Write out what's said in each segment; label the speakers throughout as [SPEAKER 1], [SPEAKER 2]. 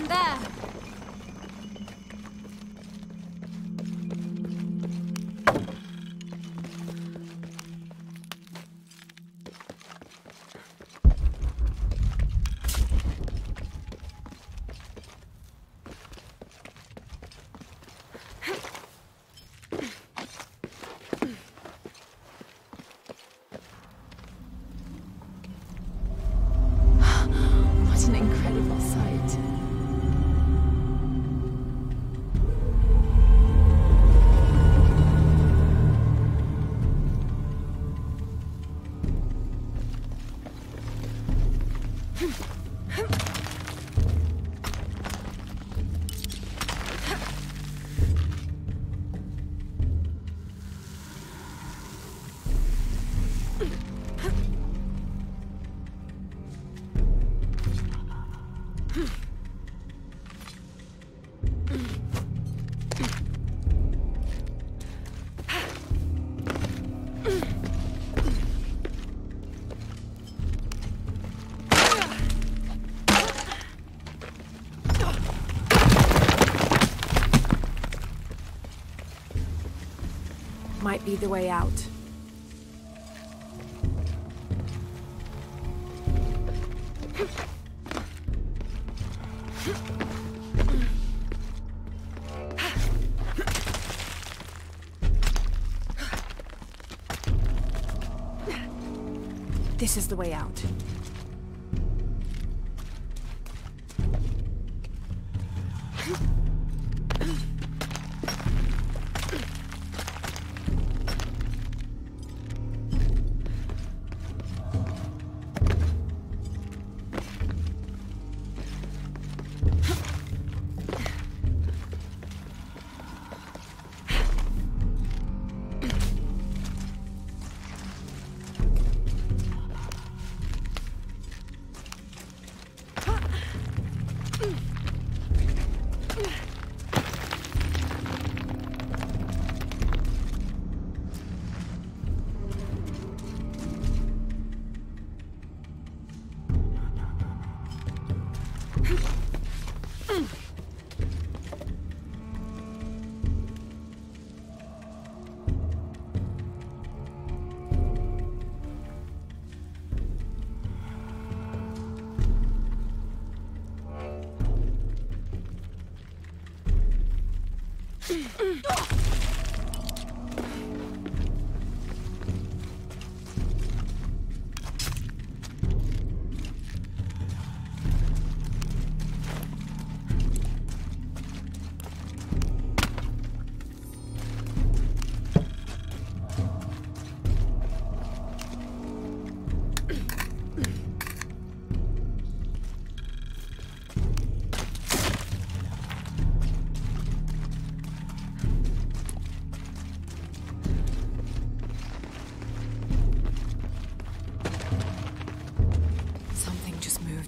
[SPEAKER 1] there. What an incredible sight. Might be the way out. This is the way out.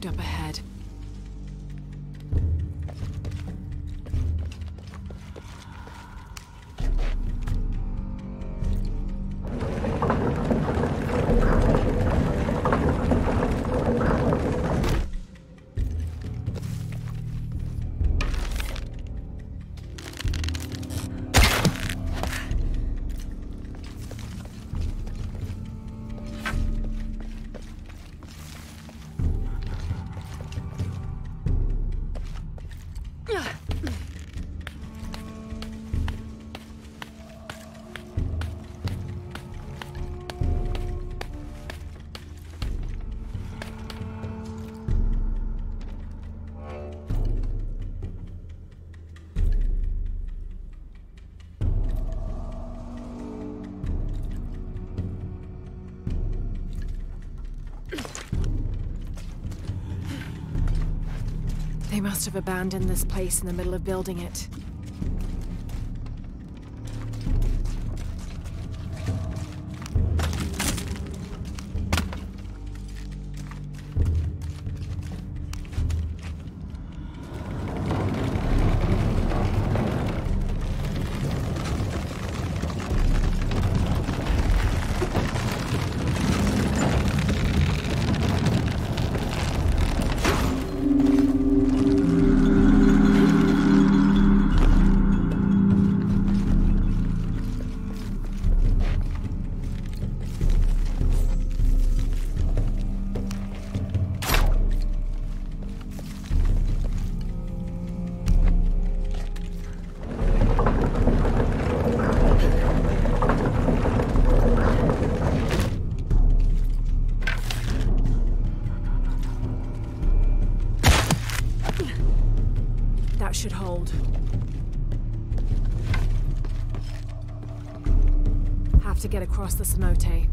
[SPEAKER 1] Up ahead. They must have abandoned this place in the middle of building it. have to get across the cenote.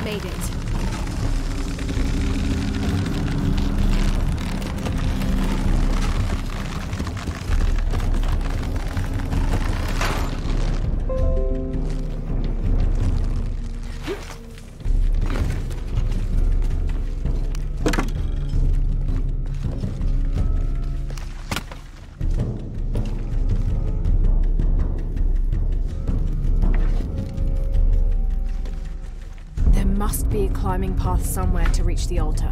[SPEAKER 1] Made it. Must be a climbing path somewhere to reach the altar.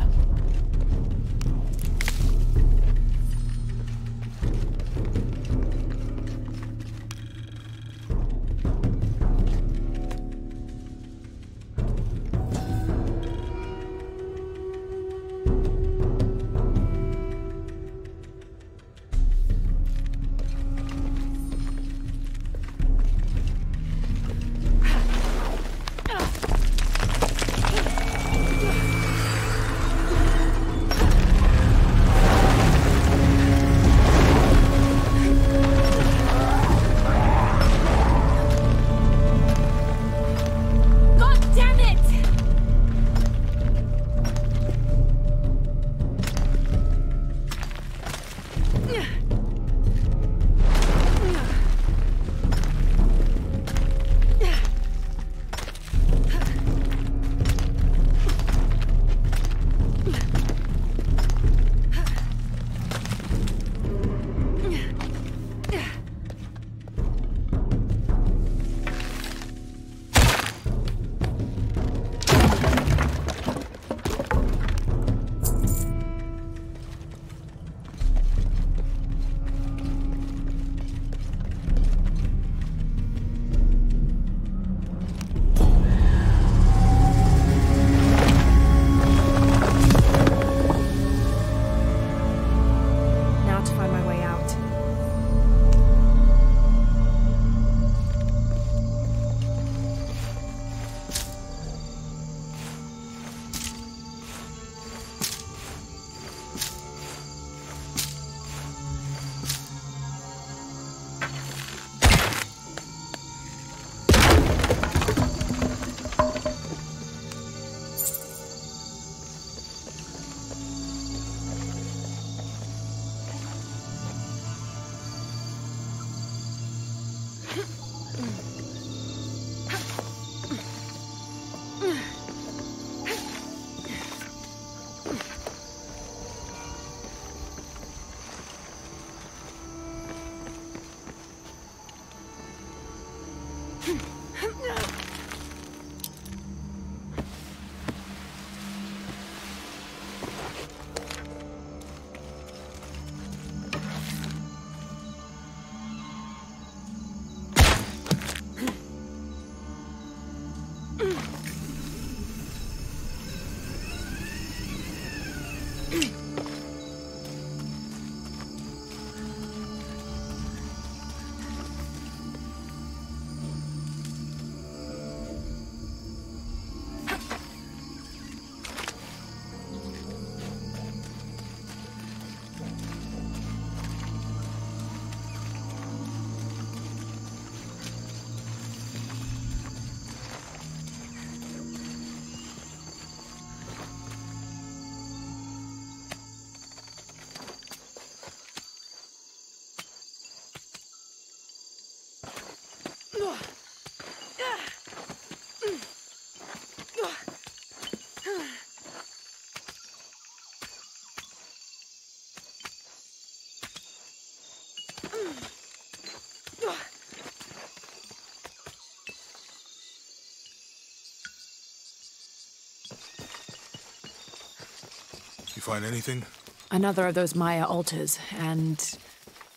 [SPEAKER 2] You find anything?
[SPEAKER 1] Another of those Maya altars, and...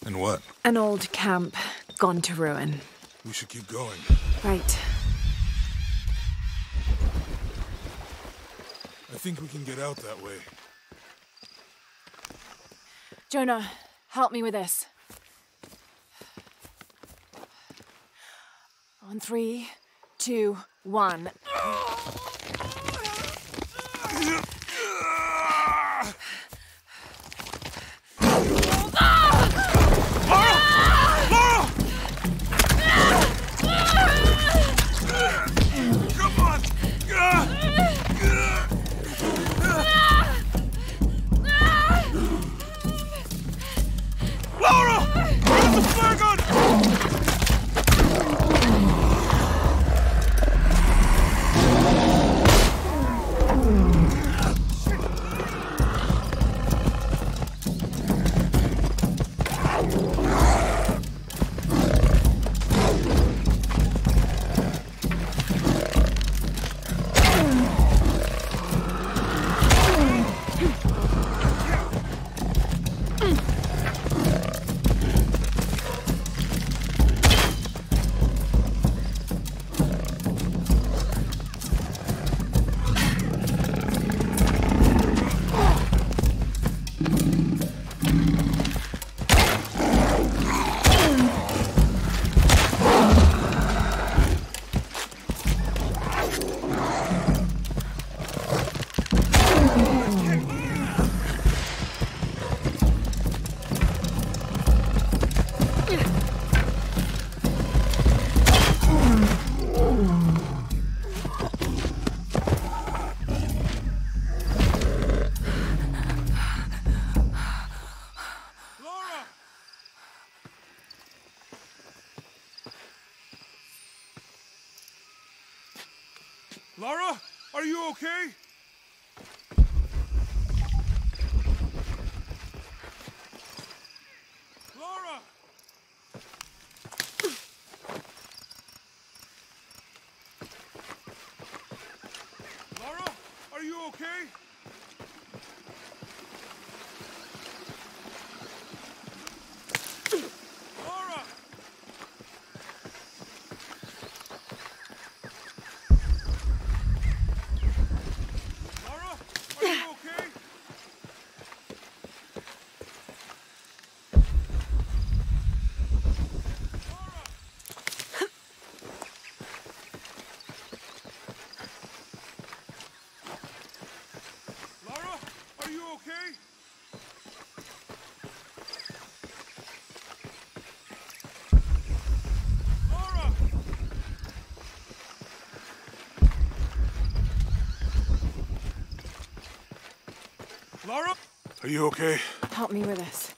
[SPEAKER 2] And what?
[SPEAKER 1] An old camp gone to ruin.
[SPEAKER 2] We should keep going.
[SPEAKER 1] Right.
[SPEAKER 2] I think we can get out that way.
[SPEAKER 1] Jonah, Help me with this. On 3, 2, 1.
[SPEAKER 2] Lara, are you okay? Lara! Lara, are you okay? Lara! Lara, are you okay? Lara, are you okay? Lara! Lara? Are you okay?
[SPEAKER 1] Help me with this.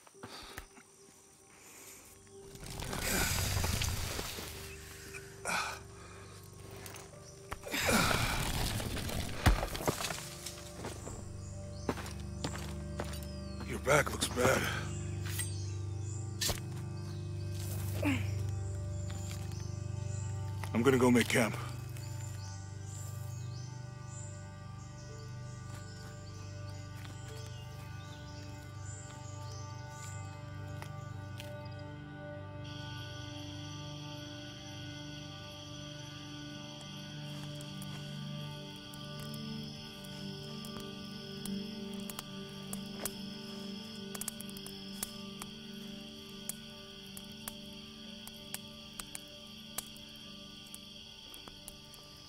[SPEAKER 2] Your back looks bad. I'm gonna go make camp.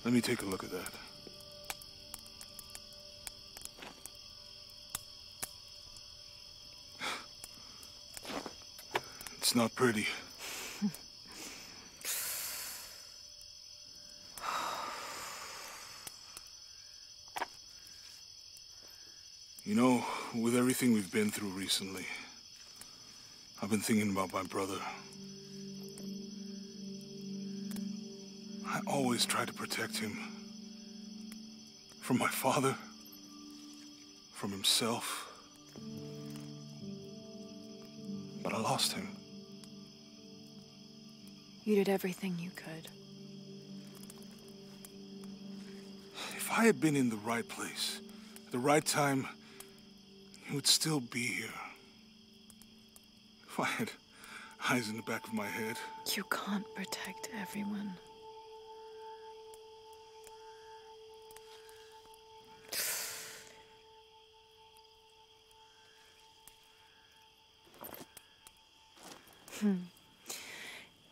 [SPEAKER 2] Let me take a look at that. It's not pretty. You know, with everything we've been through recently, I've been thinking about my brother. I always tried to protect him. From my father. From himself. But I lost him.
[SPEAKER 1] You did everything you could.
[SPEAKER 2] If I had been in the right place, at the right time, he would still be here. If I had eyes in the back of my head.
[SPEAKER 1] You can't protect everyone.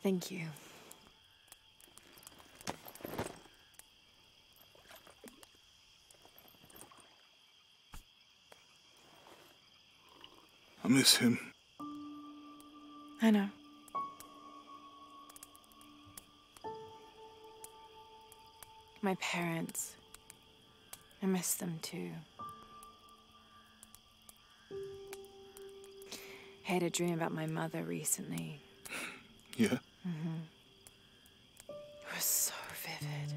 [SPEAKER 1] Thank you.
[SPEAKER 2] I miss him.
[SPEAKER 1] I know. My parents. I miss them too. I had a dream about my mother recently.
[SPEAKER 2] Yeah?
[SPEAKER 1] Mm-hmm. It was so vivid.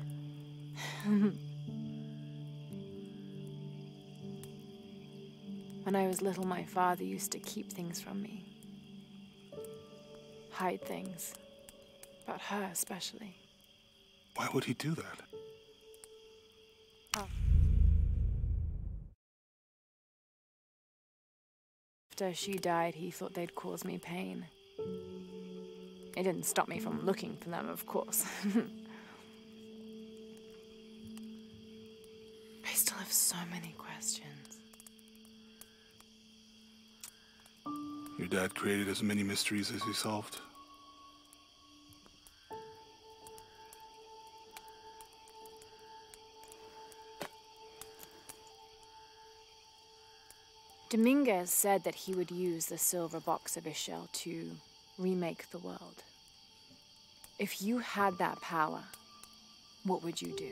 [SPEAKER 1] When I was little, my father used to keep things from me. Hide things. About her, especially.
[SPEAKER 2] Why would he do that?
[SPEAKER 1] Oh. After she died, he thought they'd cause me pain. It didn't stop me from looking for them, of course. I still have so many questions.
[SPEAKER 2] Your dad created as many mysteries as he solved.
[SPEAKER 1] Dominguez said that he would use the silver box of Ishel to remake the world. If you had that power, what would you do?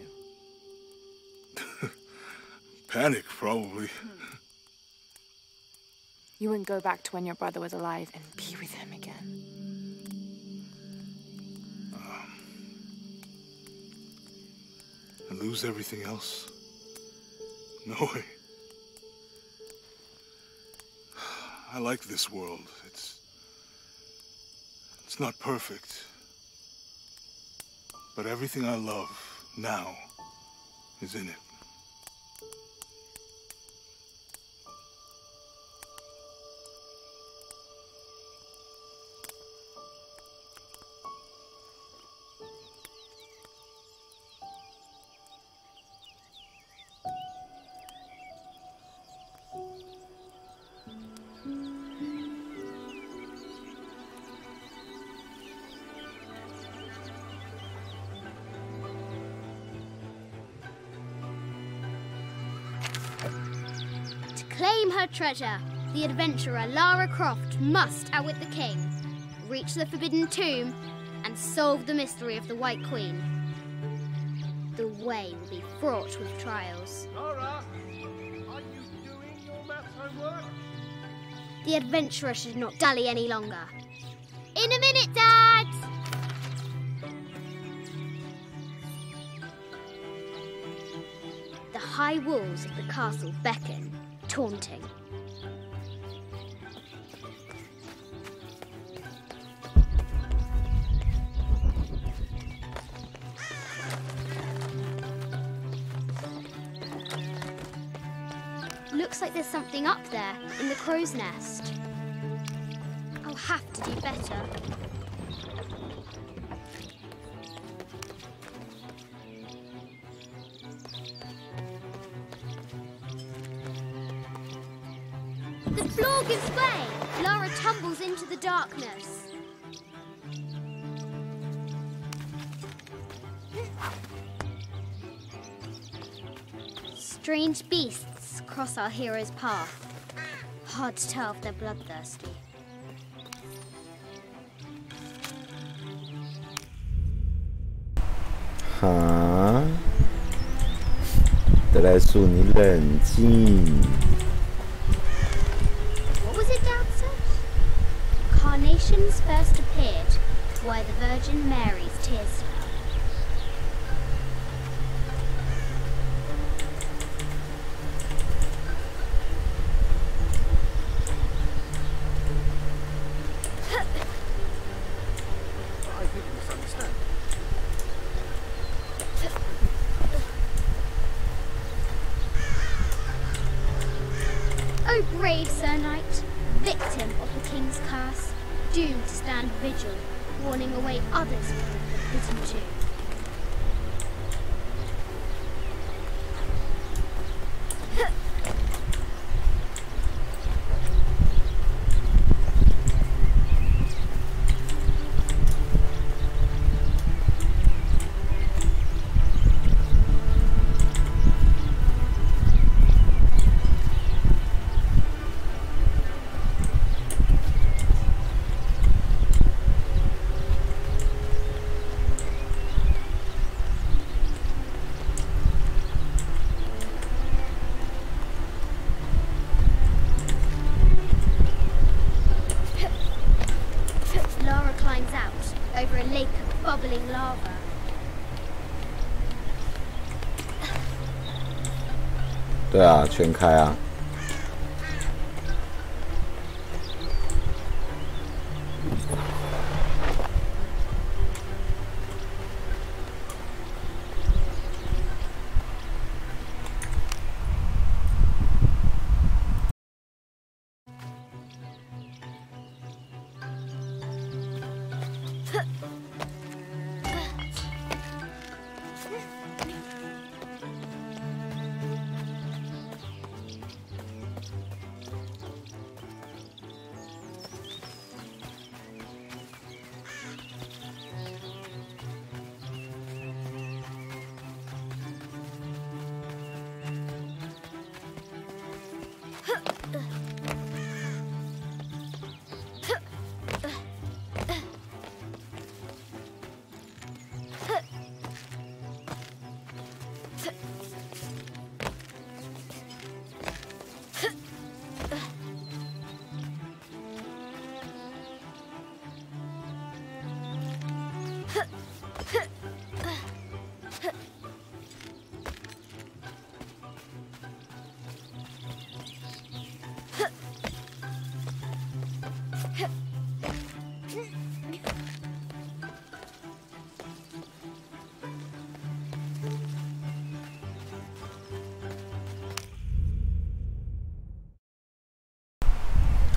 [SPEAKER 2] Panic, probably.
[SPEAKER 1] You wouldn't go back to when your brother was alive and be with him again.
[SPEAKER 2] And lose everything else? No way. I like this world. It's not perfect. But everything I love now is in it.
[SPEAKER 3] Claim her treasure. The adventurer Lara Croft must outwit the king, reach the forbidden tomb, and solve the mystery of the White Queen. The way will be fraught with trials.
[SPEAKER 4] Lara, are you doing your maths homework?
[SPEAKER 3] The adventurer should not dally any longer. In a minute, Dad! The high walls of the castle beckon, taunting. Looks like there's something up there in the crow's nest. I'll have to do better. The floor gives way. Lara tumbles into the darkness. Strange beasts cross our hero's path. Hard to tell if they're bloodthirsty.
[SPEAKER 5] 哈，德莱素，你冷静。
[SPEAKER 3] What was it Dad said? Carnations first appeared where the Virgin Mary's tears fell.
[SPEAKER 4] I think you misunderstand.
[SPEAKER 3] O brave Sir Knight, victim of the King's curse, doomed to stand vigil, warning away others from the forbidden tomb. bubbling lava.
[SPEAKER 5] 对啊，全开啊。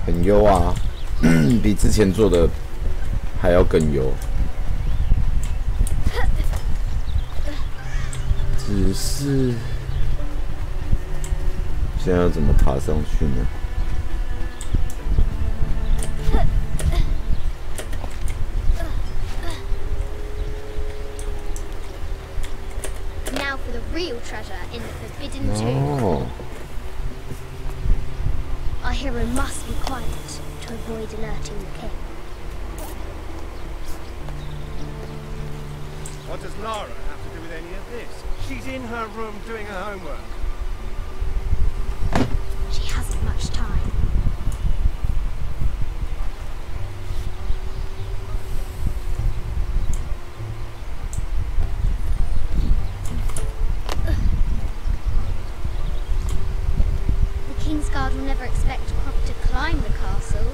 [SPEAKER 5] 很优啊，比之前做的还要更优。只是现在要怎么爬上去呢？
[SPEAKER 3] Now for the real treasure in the Forbidden Tomb.
[SPEAKER 5] Oh.
[SPEAKER 3] Our hero must be quiet to avoid alerting the king.
[SPEAKER 4] What does Lara have to do with any of this? She's in her room doing her homework.
[SPEAKER 3] She hasn't much time. The King's Guard will never expect Crop to climb the castle.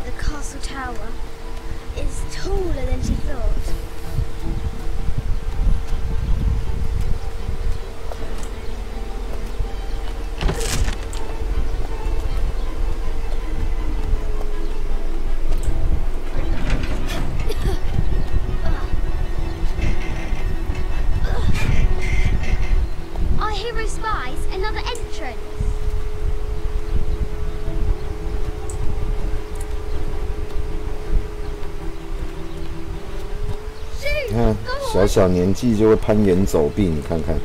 [SPEAKER 3] The castle tower is taller than she thought. Our hero spies another entrance.
[SPEAKER 5] 你看，小小年纪就会攀岩走壁，你看看。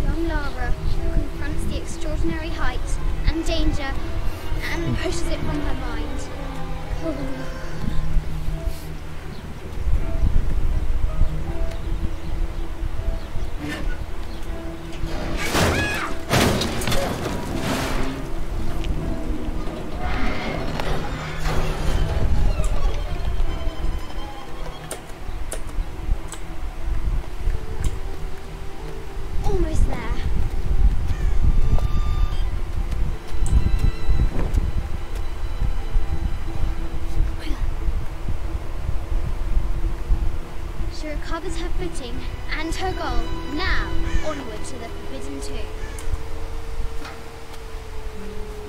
[SPEAKER 3] Young Lara confronts the extraordinary height and danger and pushes it from her mind. Almost there. She recovers her footing and her goal. Now, onward to the Forbidden Tomb.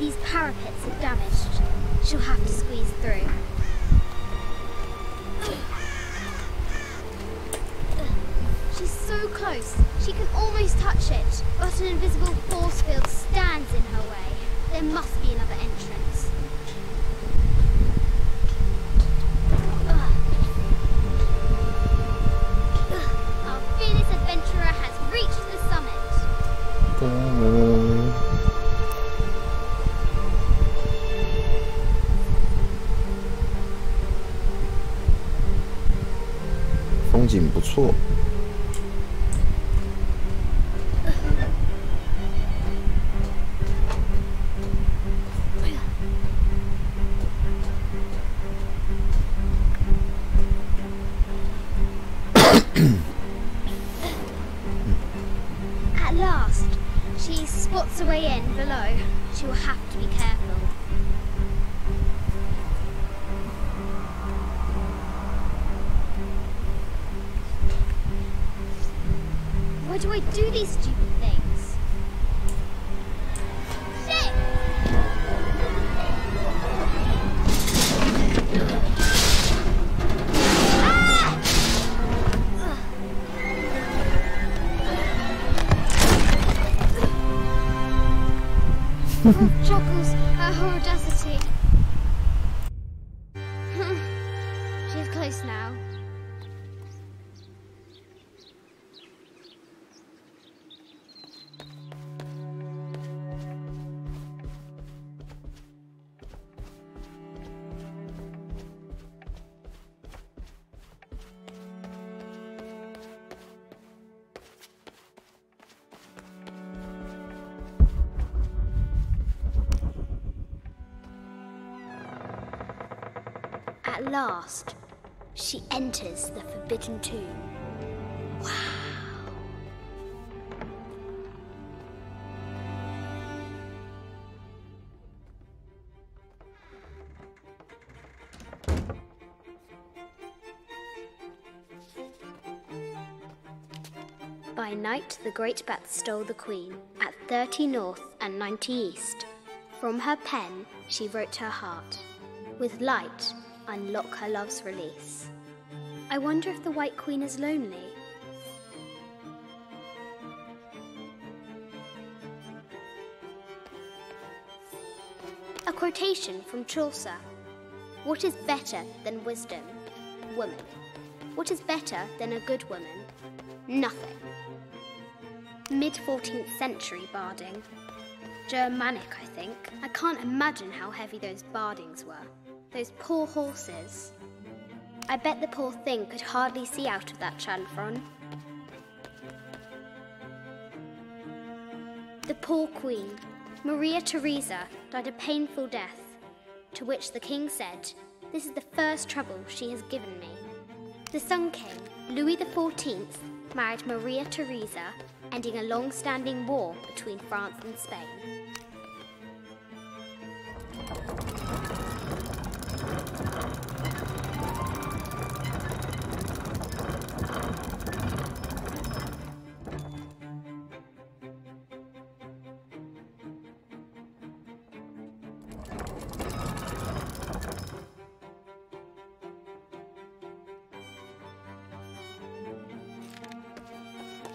[SPEAKER 3] These parapets are damaged. She'll have to squeeze through. She's so close, she can almost touch it, but an invisible force field stands in her way. There must be another entrance. Our fearless adventurer has reached the summit.
[SPEAKER 5] 景不错。
[SPEAKER 3] At last, she spots a way in below. She will have to be careful. Why do I do these stupid things? Shit! Juggles her audacity. She's close now. At last, she enters the Forbidden Tomb. Wow. By night, the great bat stole the queen at 30 north and 90 east. From her pen, she wrote her heart. With light, unlock her love's release. I wonder if the White Queen is lonely. A quotation from Chaucer. What is better than wisdom? Woman. What is better than a good woman? Nothing. Mid-14th century barding. Germanic, I think. I can't imagine how heavy those bardings were. Those poor horses. I bet the poor thing could hardly see out of that chanfron. The poor queen, Maria Theresa, died a painful death, to which the king said, "This is the first trouble she has given me." The Sun King, Louis XIV, married Maria Theresa, ending a long-standing war between France and Spain.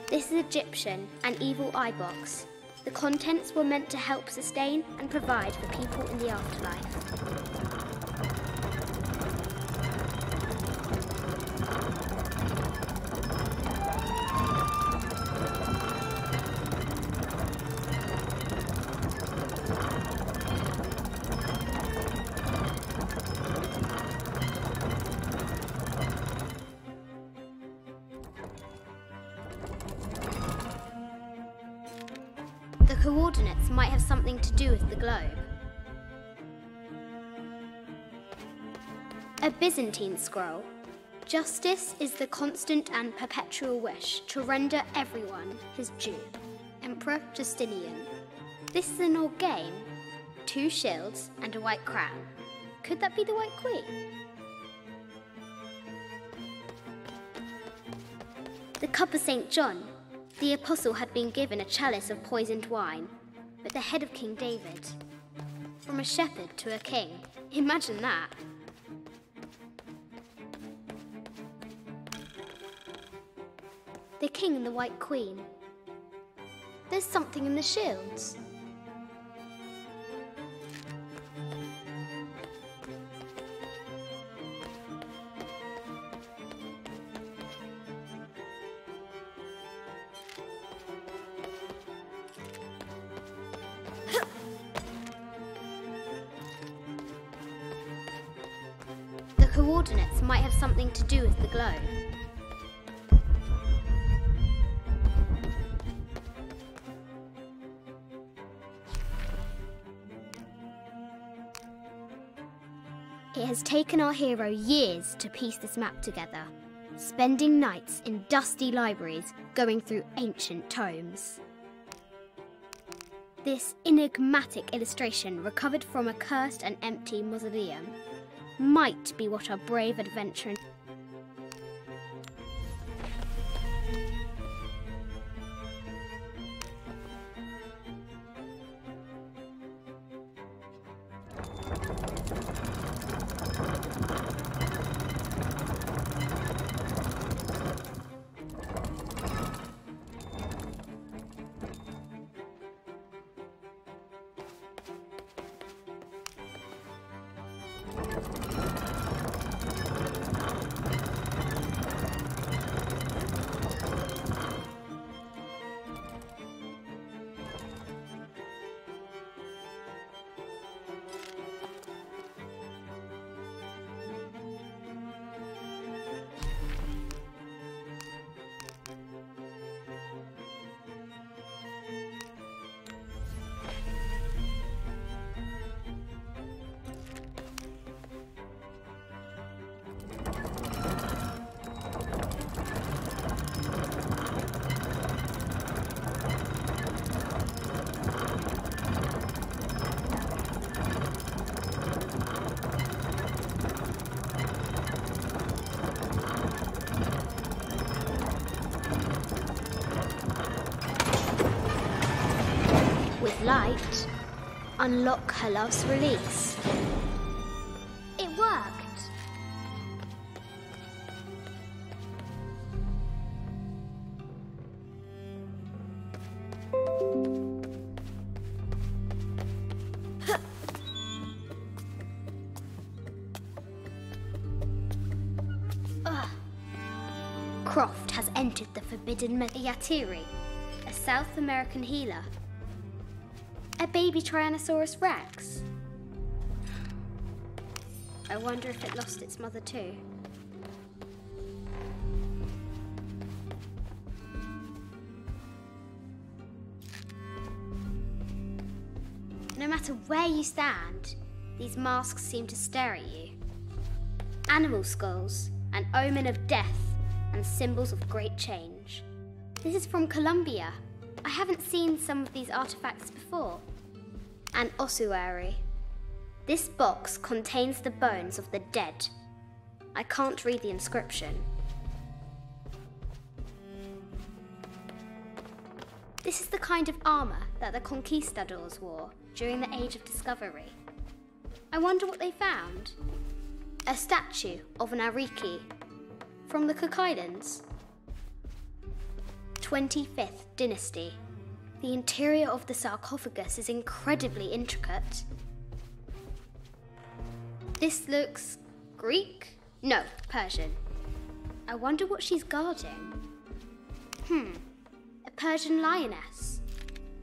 [SPEAKER 3] This is Egyptian, an evil eye box. The contents were meant to help sustain and provide for people in the afterlife. The coordinates might have something to do with the globe. A Byzantine scroll. Justice is the constant and perpetual wish to render everyone his due. Emperor Justinian. This is an organe. 2 shields and a white crown. Could that be the White Queen? The cup of St. John. The apostle had been given a chalice of poisoned wine, but the head of King David. From a shepherd to a king. Imagine that. The king and the White Queen. There's something in the shields. The coordinates might have something to do with the globe. It has taken our hero years to piece this map together, spending nights in dusty libraries going through ancient tomes. This enigmatic illustration, recovered from a cursed and empty mausoleum, might be what our brave adventurer... Light, unlock her love's release. It worked! Croft has entered the forbidden Yatiri, a South American healer. A baby Tyrannosaurus Rex. I wonder if it lost its mother too. No matter where you stand, these masks seem to stare at you. Animal skulls, an omen of death and symbols of great change. This is from Colombia. I haven't seen some of these artifacts before. An ossuary. This box contains the bones of the dead. I can't read the inscription. This is the kind of armour that the conquistadors wore during the Age of Discovery. I wonder what they found. A statue of an Ariki from the Cook Islands. 25th Dynasty. The interior of the sarcophagus is incredibly intricate. This looks Greek? No, Persian. I wonder what she's guarding. A Persian lioness.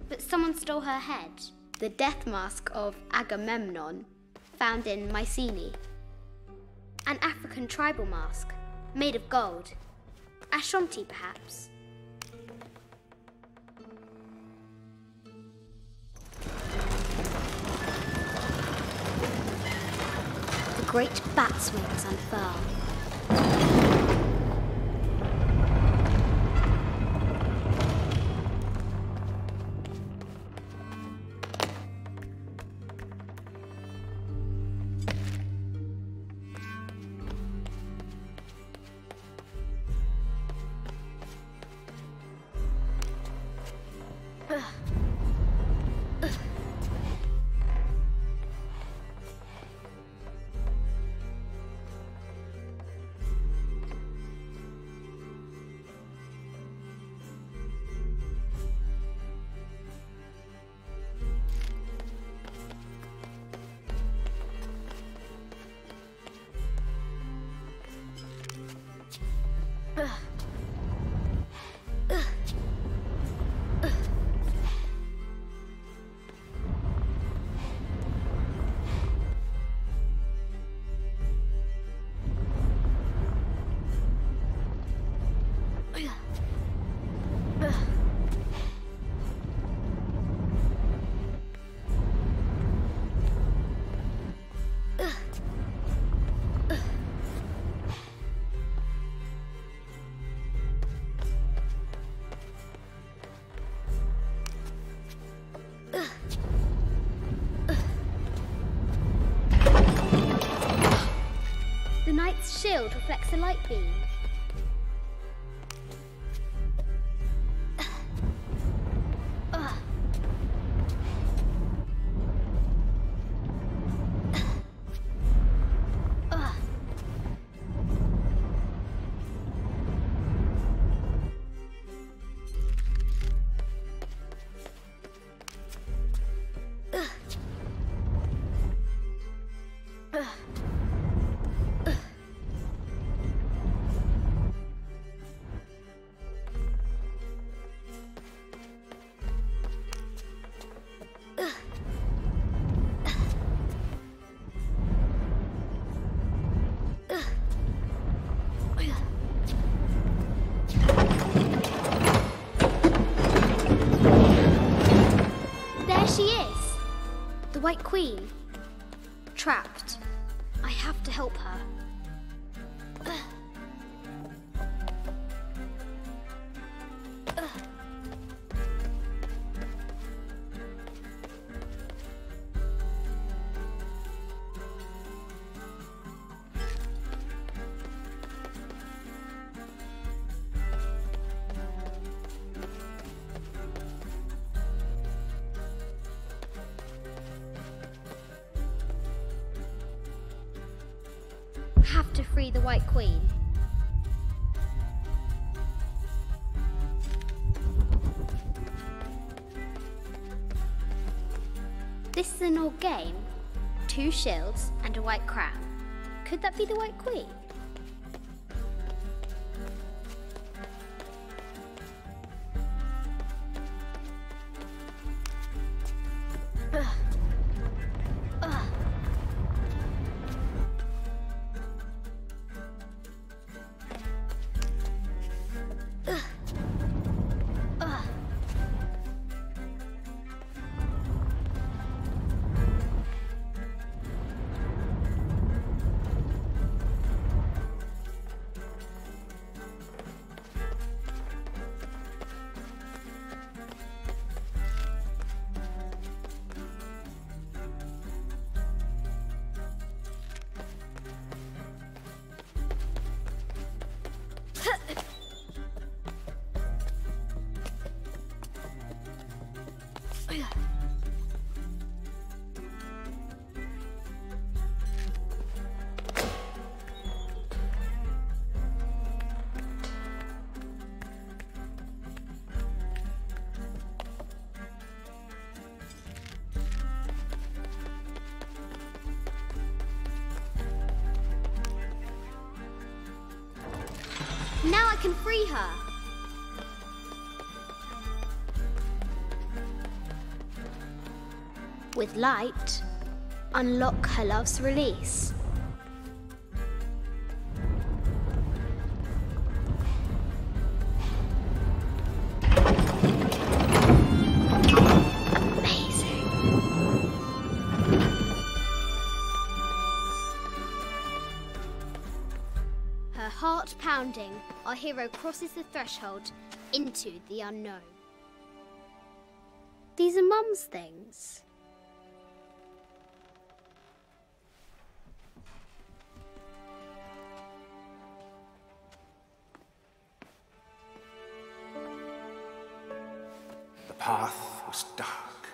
[SPEAKER 3] But someone stole her head. The death mask of Agamemnon, found in Mycenae. An African tribal mask, made of gold. Ashanti, perhaps. The great bat's wings unfurl. shield reflects the light beam. White Queen. Trapped. I have to help her. Have to free the White Queen. This is an old game. 2 shields and a white crown. Could that be the White Queen? Now I can free her. With light, unlock her love's release. Heart pounding, our hero crosses the threshold into the unknown. These are Mum's things.
[SPEAKER 4] The path was dark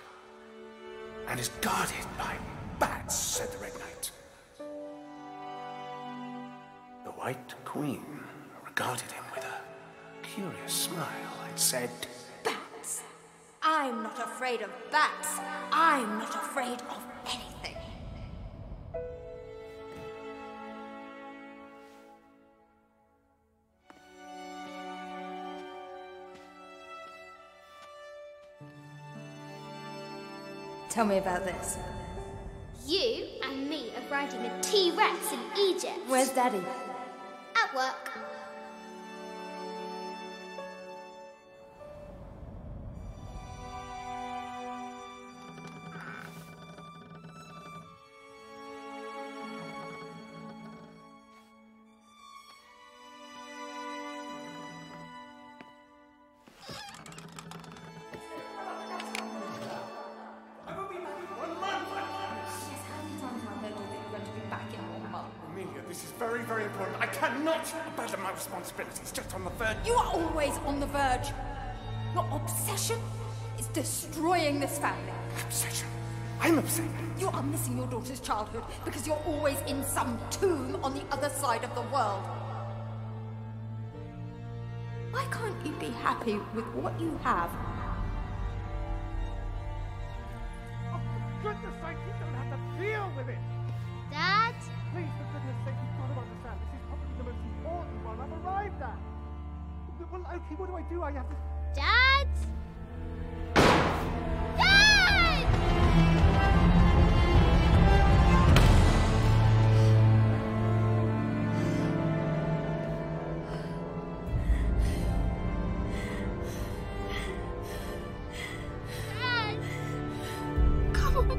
[SPEAKER 4] and is guarded by bats, said the Red Knight. The White Queen regarded him with a curious smile and said,
[SPEAKER 6] Bats! I'm not afraid of bats. I'm not afraid of anything. Tell me about this.
[SPEAKER 3] You and me are riding a T-Rex in Egypt.
[SPEAKER 6] Where's Daddy?
[SPEAKER 3] At work.
[SPEAKER 4] Amelia, this is very, very important. I cannot abandon my responsibilities just on the verge.
[SPEAKER 6] You are always on the verge. Your obsession is destroying this family.
[SPEAKER 4] Obsession? I'm upset.
[SPEAKER 6] You are missing your daughter's childhood because you're always in some tomb on the other side of the world. Why can't you be happy with what you have?
[SPEAKER 4] Oh, for goodness sake, you don't have to deal with it.
[SPEAKER 3] Dad?
[SPEAKER 4] Please, for goodness sake, you've got to understand. This is probably the most important one I've arrived at. Well, okay, what do? I have to...
[SPEAKER 3] Dad? Dad! Dad! Come on.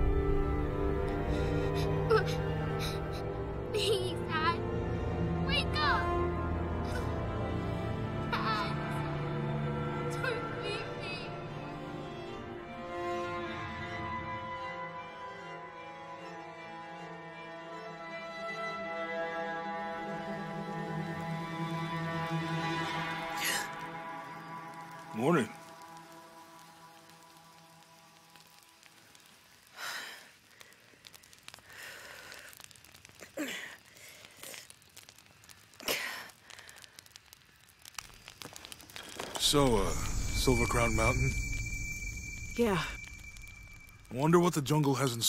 [SPEAKER 3] Please, Dad. Wake up. Dad. Don't leave me.
[SPEAKER 2] Morning. So, Silver Crown Mountain?
[SPEAKER 1] Yeah.
[SPEAKER 2] I wonder what the jungle has in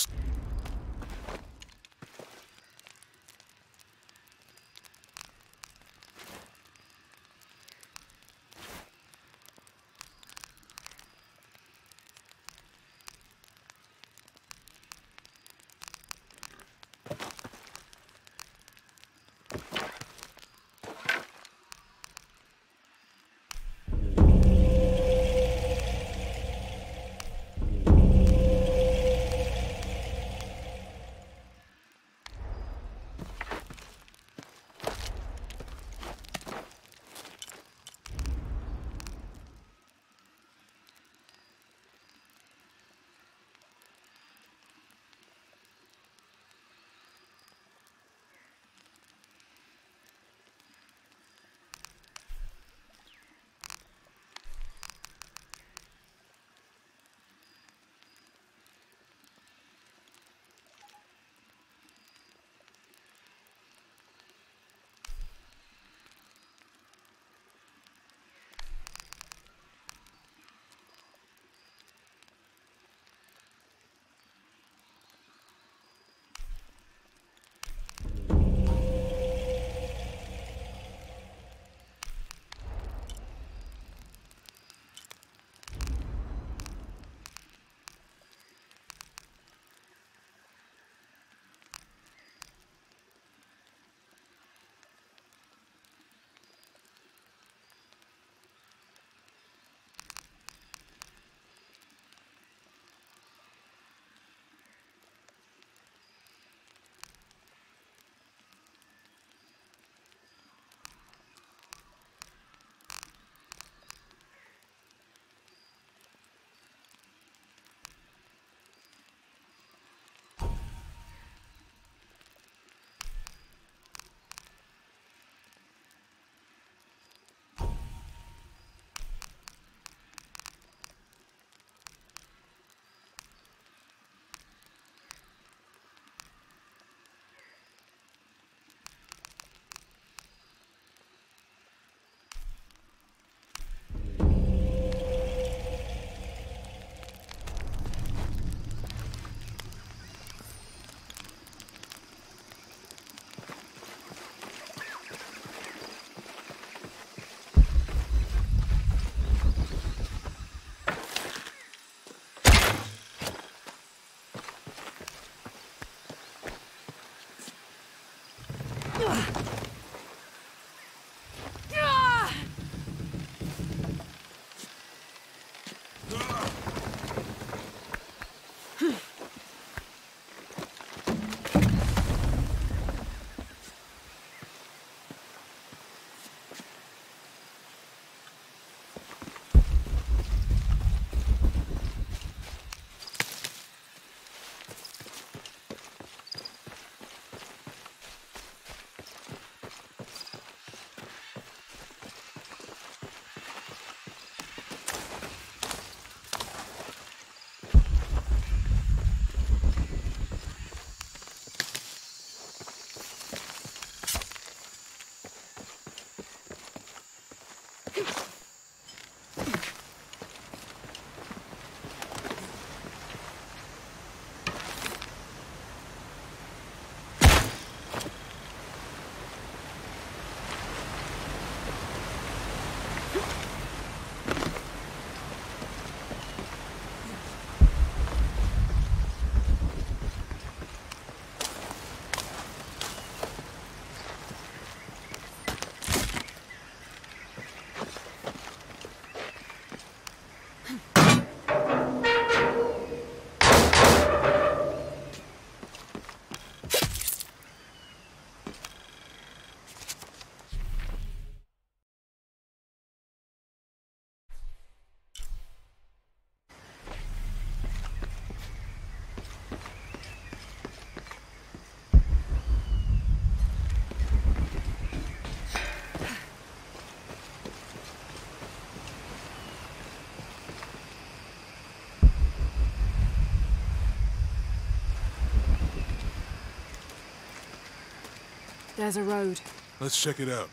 [SPEAKER 1] There's a road.
[SPEAKER 2] Let's check it out.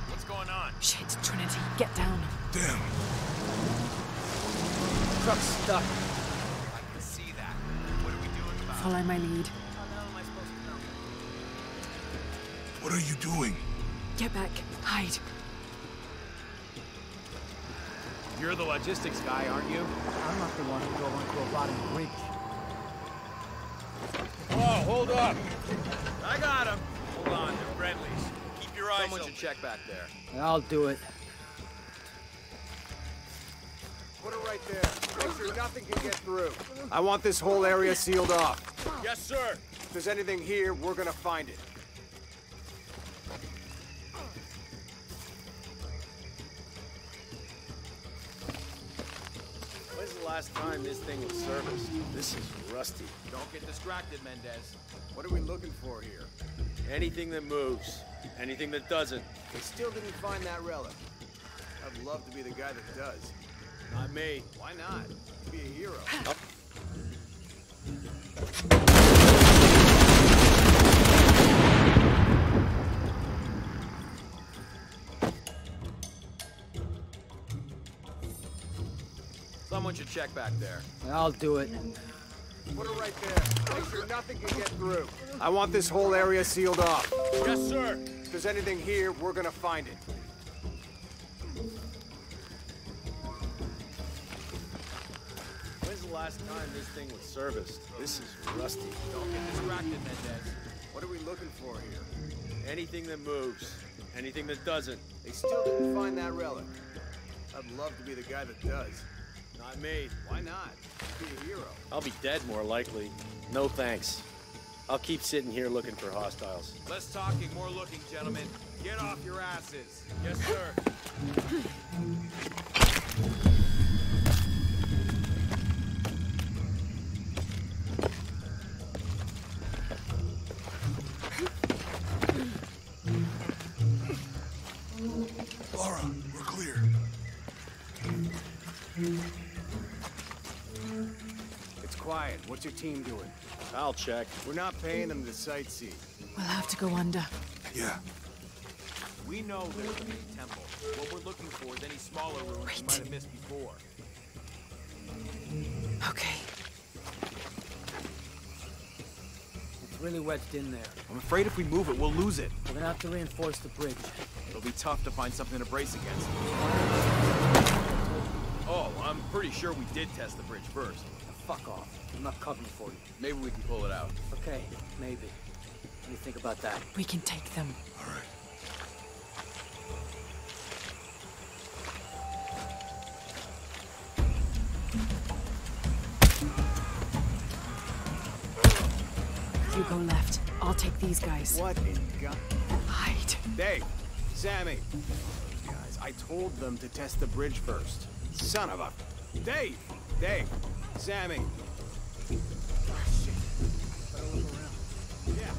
[SPEAKER 7] What's going on?
[SPEAKER 1] Shit, Trinity, get down.
[SPEAKER 2] Damn.
[SPEAKER 7] Truck's stuck. I can see that. What are we doing about it?
[SPEAKER 1] Follow my lead.
[SPEAKER 7] How the hell am I supposed to know?
[SPEAKER 2] What are you doing?
[SPEAKER 1] Get back. Hide.
[SPEAKER 7] You're the logistics guy, aren't you?
[SPEAKER 8] I'm not the one who drove onto a rotting bridge.
[SPEAKER 7] Oh, hold up! I got him! Hold on, they're friendlies. Keep your eyes open. Someone should check back there.
[SPEAKER 8] I'll do it.
[SPEAKER 9] Put it right there. Make sure nothing can get through. I want this whole area sealed off.
[SPEAKER 7] Yes, sir!
[SPEAKER 9] If there's anything here, we're gonna find it.
[SPEAKER 10] When's the last time this thing was serviced? This is rusty.
[SPEAKER 7] Don't get distracted, Mendez.
[SPEAKER 9] What are we looking for here?
[SPEAKER 10] Anything that moves, anything that doesn't.
[SPEAKER 9] They still didn't find that relic. I'd love to be the guy that does.
[SPEAKER 10] Not me.
[SPEAKER 9] Why not? Be a hero.
[SPEAKER 7] Someone should check back there.
[SPEAKER 8] I'll do it.
[SPEAKER 9] Put it right there. Make sure nothing can get through. I want this whole area sealed off.
[SPEAKER 7] Yes, sir!
[SPEAKER 9] If there's anything here, we're gonna find it.
[SPEAKER 10] When's the last time this thing was serviced? This is rusty.
[SPEAKER 7] Don't get distracted, Mendez.
[SPEAKER 9] What are we looking for here?
[SPEAKER 10] Anything that moves, anything that doesn't.
[SPEAKER 9] They still didn't find that relic. I'd love to be the guy that does.
[SPEAKER 10] Not me.
[SPEAKER 9] Why not? Be a hero.
[SPEAKER 10] I'll be dead more likely. No thanks. I'll keep sitting here looking for hostiles.
[SPEAKER 7] Less talking, more looking, gentlemen. Get off your asses. Yes, sir.
[SPEAKER 2] Laura, we're clear.
[SPEAKER 9] It's quiet. What's your team doing?
[SPEAKER 10] I'll check.
[SPEAKER 9] We're not paying them to sightsee.
[SPEAKER 1] We'll have to go under.
[SPEAKER 2] Yeah.
[SPEAKER 7] We know there's a main temple. What we're looking for is any smaller ruins we might have missed before.
[SPEAKER 1] Okay.
[SPEAKER 8] It's really wedged in there.
[SPEAKER 7] I'm afraid if we move it, we'll lose it.
[SPEAKER 8] We're gonna have to reinforce the bridge.
[SPEAKER 7] It'll be tough to find something to brace against. Oh, I'm pretty sure we did test the bridge first.
[SPEAKER 8] Fuck off. I'm not covering for you.
[SPEAKER 7] Maybe we can pull it out.
[SPEAKER 8] Okay, maybe. What do you think about that?
[SPEAKER 1] We can take them.
[SPEAKER 2] All right.
[SPEAKER 1] You go left. I'll take these guys.
[SPEAKER 9] What in God?
[SPEAKER 1] Hide.
[SPEAKER 9] Dave, Sammy. Guys, I told them to test the bridge first. Son of a... Dave! Dave! Sammy! Ah, shit. Better look around. Yeah.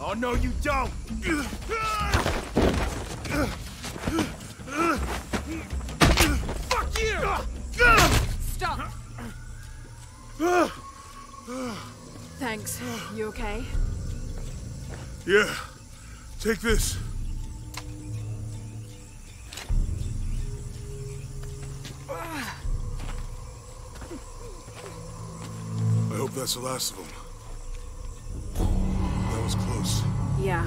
[SPEAKER 9] Oh, no, you don't! Fuck you!
[SPEAKER 1] Stop! Thanks. You okay?
[SPEAKER 2] Yeah. Take this. I hope that's the last of them. That was close.
[SPEAKER 1] Yeah.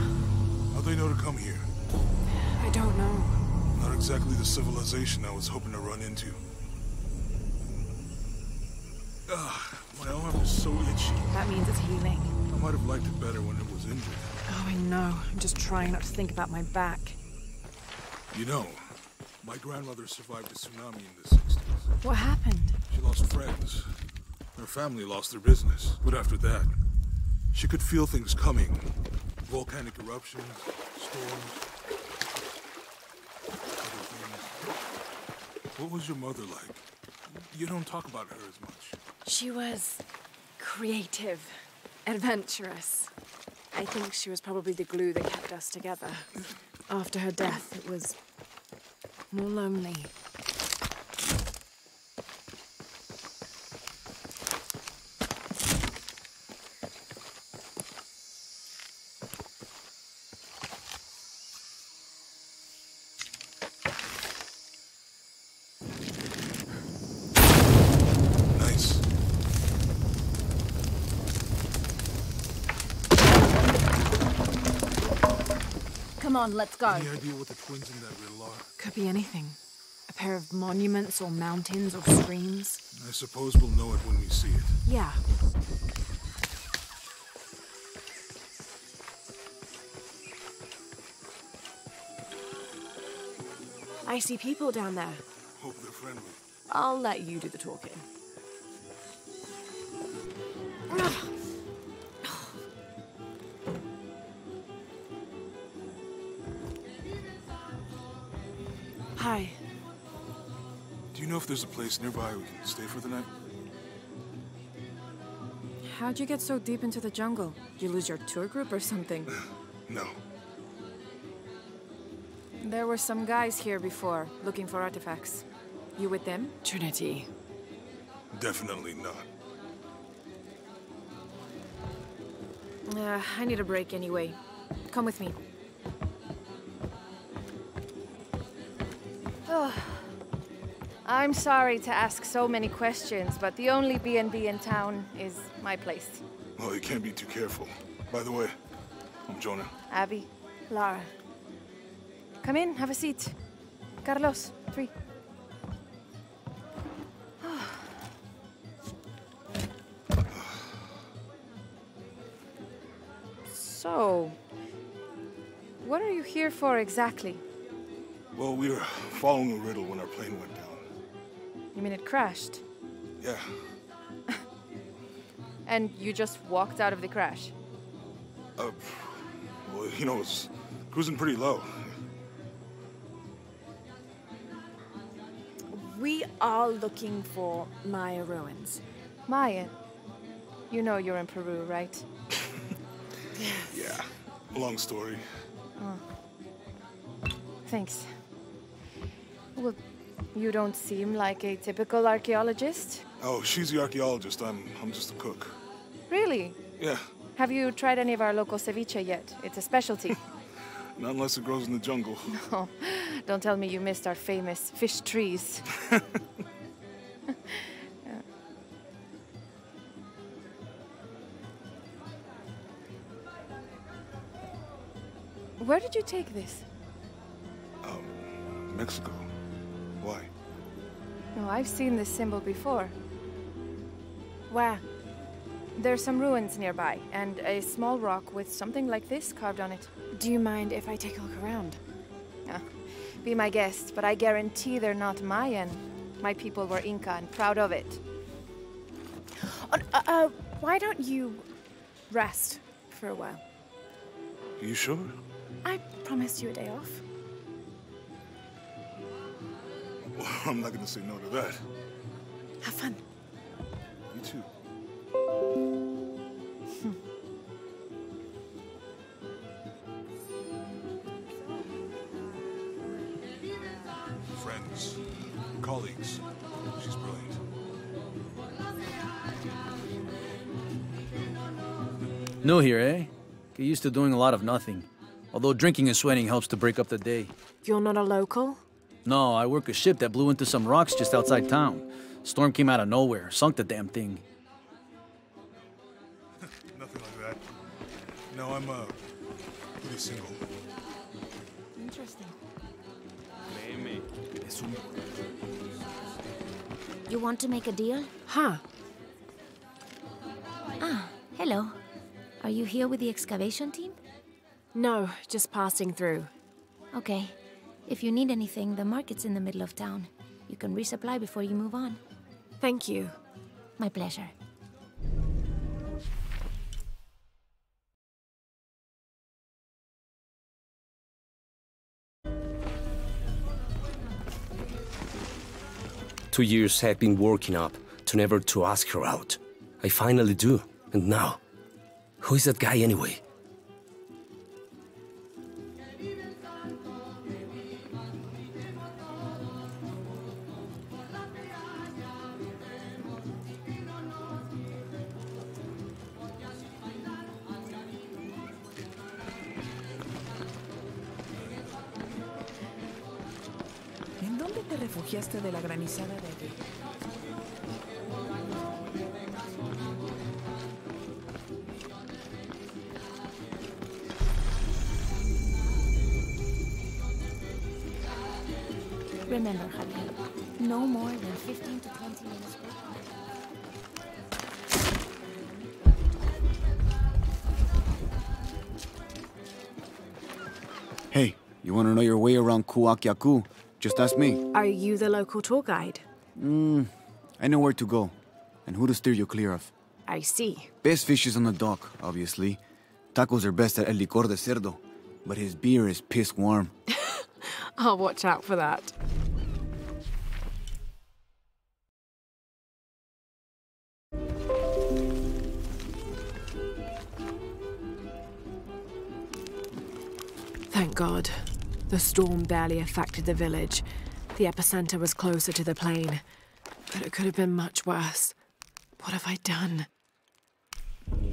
[SPEAKER 2] How'd they know to come here?
[SPEAKER 1] I don't know.
[SPEAKER 2] Not exactly the civilization I was hoping to run into. My arm is so itchy.
[SPEAKER 1] That means it's healing.
[SPEAKER 2] I might have liked it better when it was injured.
[SPEAKER 1] Oh, I know. I'm just trying not to think about my back.
[SPEAKER 2] You know, my grandmother survived a tsunami in the 60s.
[SPEAKER 1] What happened?
[SPEAKER 2] She lost friends. Her family lost their business. But after that, she could feel things coming. Volcanic eruptions, storms, other things. What was your mother like? You don't talk about her as much.
[SPEAKER 1] She was creative, adventurous. I think she was probably the glue that kept us together. After her death, it was more lonely.
[SPEAKER 6] Come on, let's go.
[SPEAKER 2] Any idea what the twins in that riddle are?
[SPEAKER 1] Could be anything. A pair of monuments or mountains or streams.
[SPEAKER 2] I suppose we'll know it when we see it.
[SPEAKER 1] Yeah. I see people down there.
[SPEAKER 2] Hope they're friendly.
[SPEAKER 1] I'll let you do the talking. Hi.
[SPEAKER 2] Do you know if there's a place nearby we can stay for the night?
[SPEAKER 1] How'd you get so deep into the jungle? You lose your tour group or something?
[SPEAKER 2] No.
[SPEAKER 1] There were some guys here before, looking for artifacts. You with them? Trinity.
[SPEAKER 2] Definitely not.
[SPEAKER 1] I need a break anyway. Come with me. Oh. I'm sorry to ask so many questions, but the only B&B in town is my place.
[SPEAKER 2] Well, you can't be too careful. By the way, I'm Jonah.
[SPEAKER 1] Abby. Lara. Come in, have a seat. Carlos, 3. So, what are you here for exactly?
[SPEAKER 2] Well, we were following a riddle when our plane went down.
[SPEAKER 1] You mean it crashed?
[SPEAKER 2] Yeah.
[SPEAKER 1] And you just walked out of the crash?
[SPEAKER 2] Well, you know, it was cruising pretty low.
[SPEAKER 1] We are looking for Maya ruins. Maya? You know you're in Peru, right?
[SPEAKER 2] Yeah. Long story.
[SPEAKER 1] Oh. Thanks. Well, you don't seem like a typical archaeologist.
[SPEAKER 2] Oh, she's the archaeologist. I'm just a cook.
[SPEAKER 1] Really?
[SPEAKER 2] Yeah.
[SPEAKER 1] Have you tried any of our local ceviche yet? It's a specialty.
[SPEAKER 2] Not unless it grows in the jungle.
[SPEAKER 1] No. Don't tell me you missed our famous fish trees. Where did you take this?
[SPEAKER 2] Mexico. Why?
[SPEAKER 1] No, I've seen this symbol before. Where? There's some ruins nearby, and a small rock with something like this carved on it. Do you mind if I take a look around? Be my guest, but I guarantee they're not Mayan. My people were Inca and proud of it. Why don't you rest for a while?
[SPEAKER 2] You sure?
[SPEAKER 1] I promised you a day off.
[SPEAKER 2] Well, I'm not gonna say no to that.
[SPEAKER 1] Have fun.
[SPEAKER 2] You too. colleagues. She's brilliant.
[SPEAKER 8] New here, eh? Get used to doing a lot of nothing. Although drinking and sweating helps to break up the day.
[SPEAKER 11] You're not a local?
[SPEAKER 8] No, I work a ship that blew into some rocks just outside town. Storm came out of nowhere, sunk the damn thing.
[SPEAKER 2] Nothing like that. No, I'm, pretty single.
[SPEAKER 1] Interesting.
[SPEAKER 12] You want to make a deal?
[SPEAKER 11] Huh.
[SPEAKER 12] Ah, hello. Are you here with the excavation team?
[SPEAKER 11] No, just passing through.
[SPEAKER 12] Okay. If you need anything, the market's in the middle of town. You can resupply before you move on.
[SPEAKER 11] Thank you.
[SPEAKER 12] My pleasure.
[SPEAKER 13] Two years I've been working up to never to ask her out. I finally do. And now, who is that guy anyway?
[SPEAKER 14] ¿En dónde te refugiaste de la granizada de ayer?
[SPEAKER 12] Remember, Javier, no more than 15 to 20 minutes per hour.
[SPEAKER 15] Hey, you want to know your way around Kuakyaku? Just ask me.
[SPEAKER 11] Are you the local tour guide?
[SPEAKER 15] I know where to go, and who to steer you clear of.
[SPEAKER 11] I see.
[SPEAKER 15] Best fish is on the dock, obviously. Tacos are best at El Licor de Cerdo, but his beer is piss warm.
[SPEAKER 11] I'll watch out for that. Thank God. The storm barely affected the village. The epicenter was closer to the plain. But it could have been much worse. What have I done?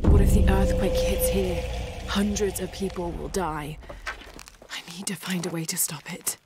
[SPEAKER 11] What if the earthquake hits here? Hundreds of people will die. I need to find a way to stop it.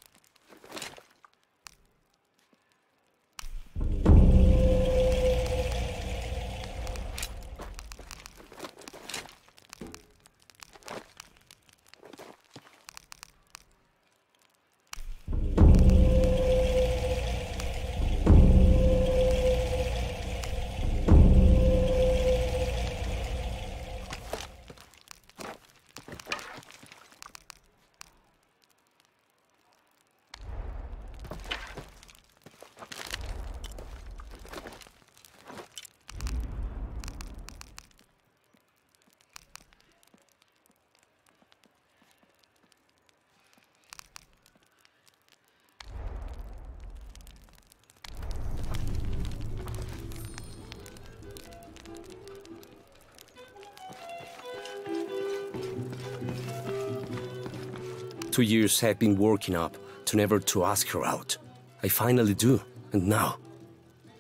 [SPEAKER 13] Two years I've been working up to never to ask her out. I finally do. And now,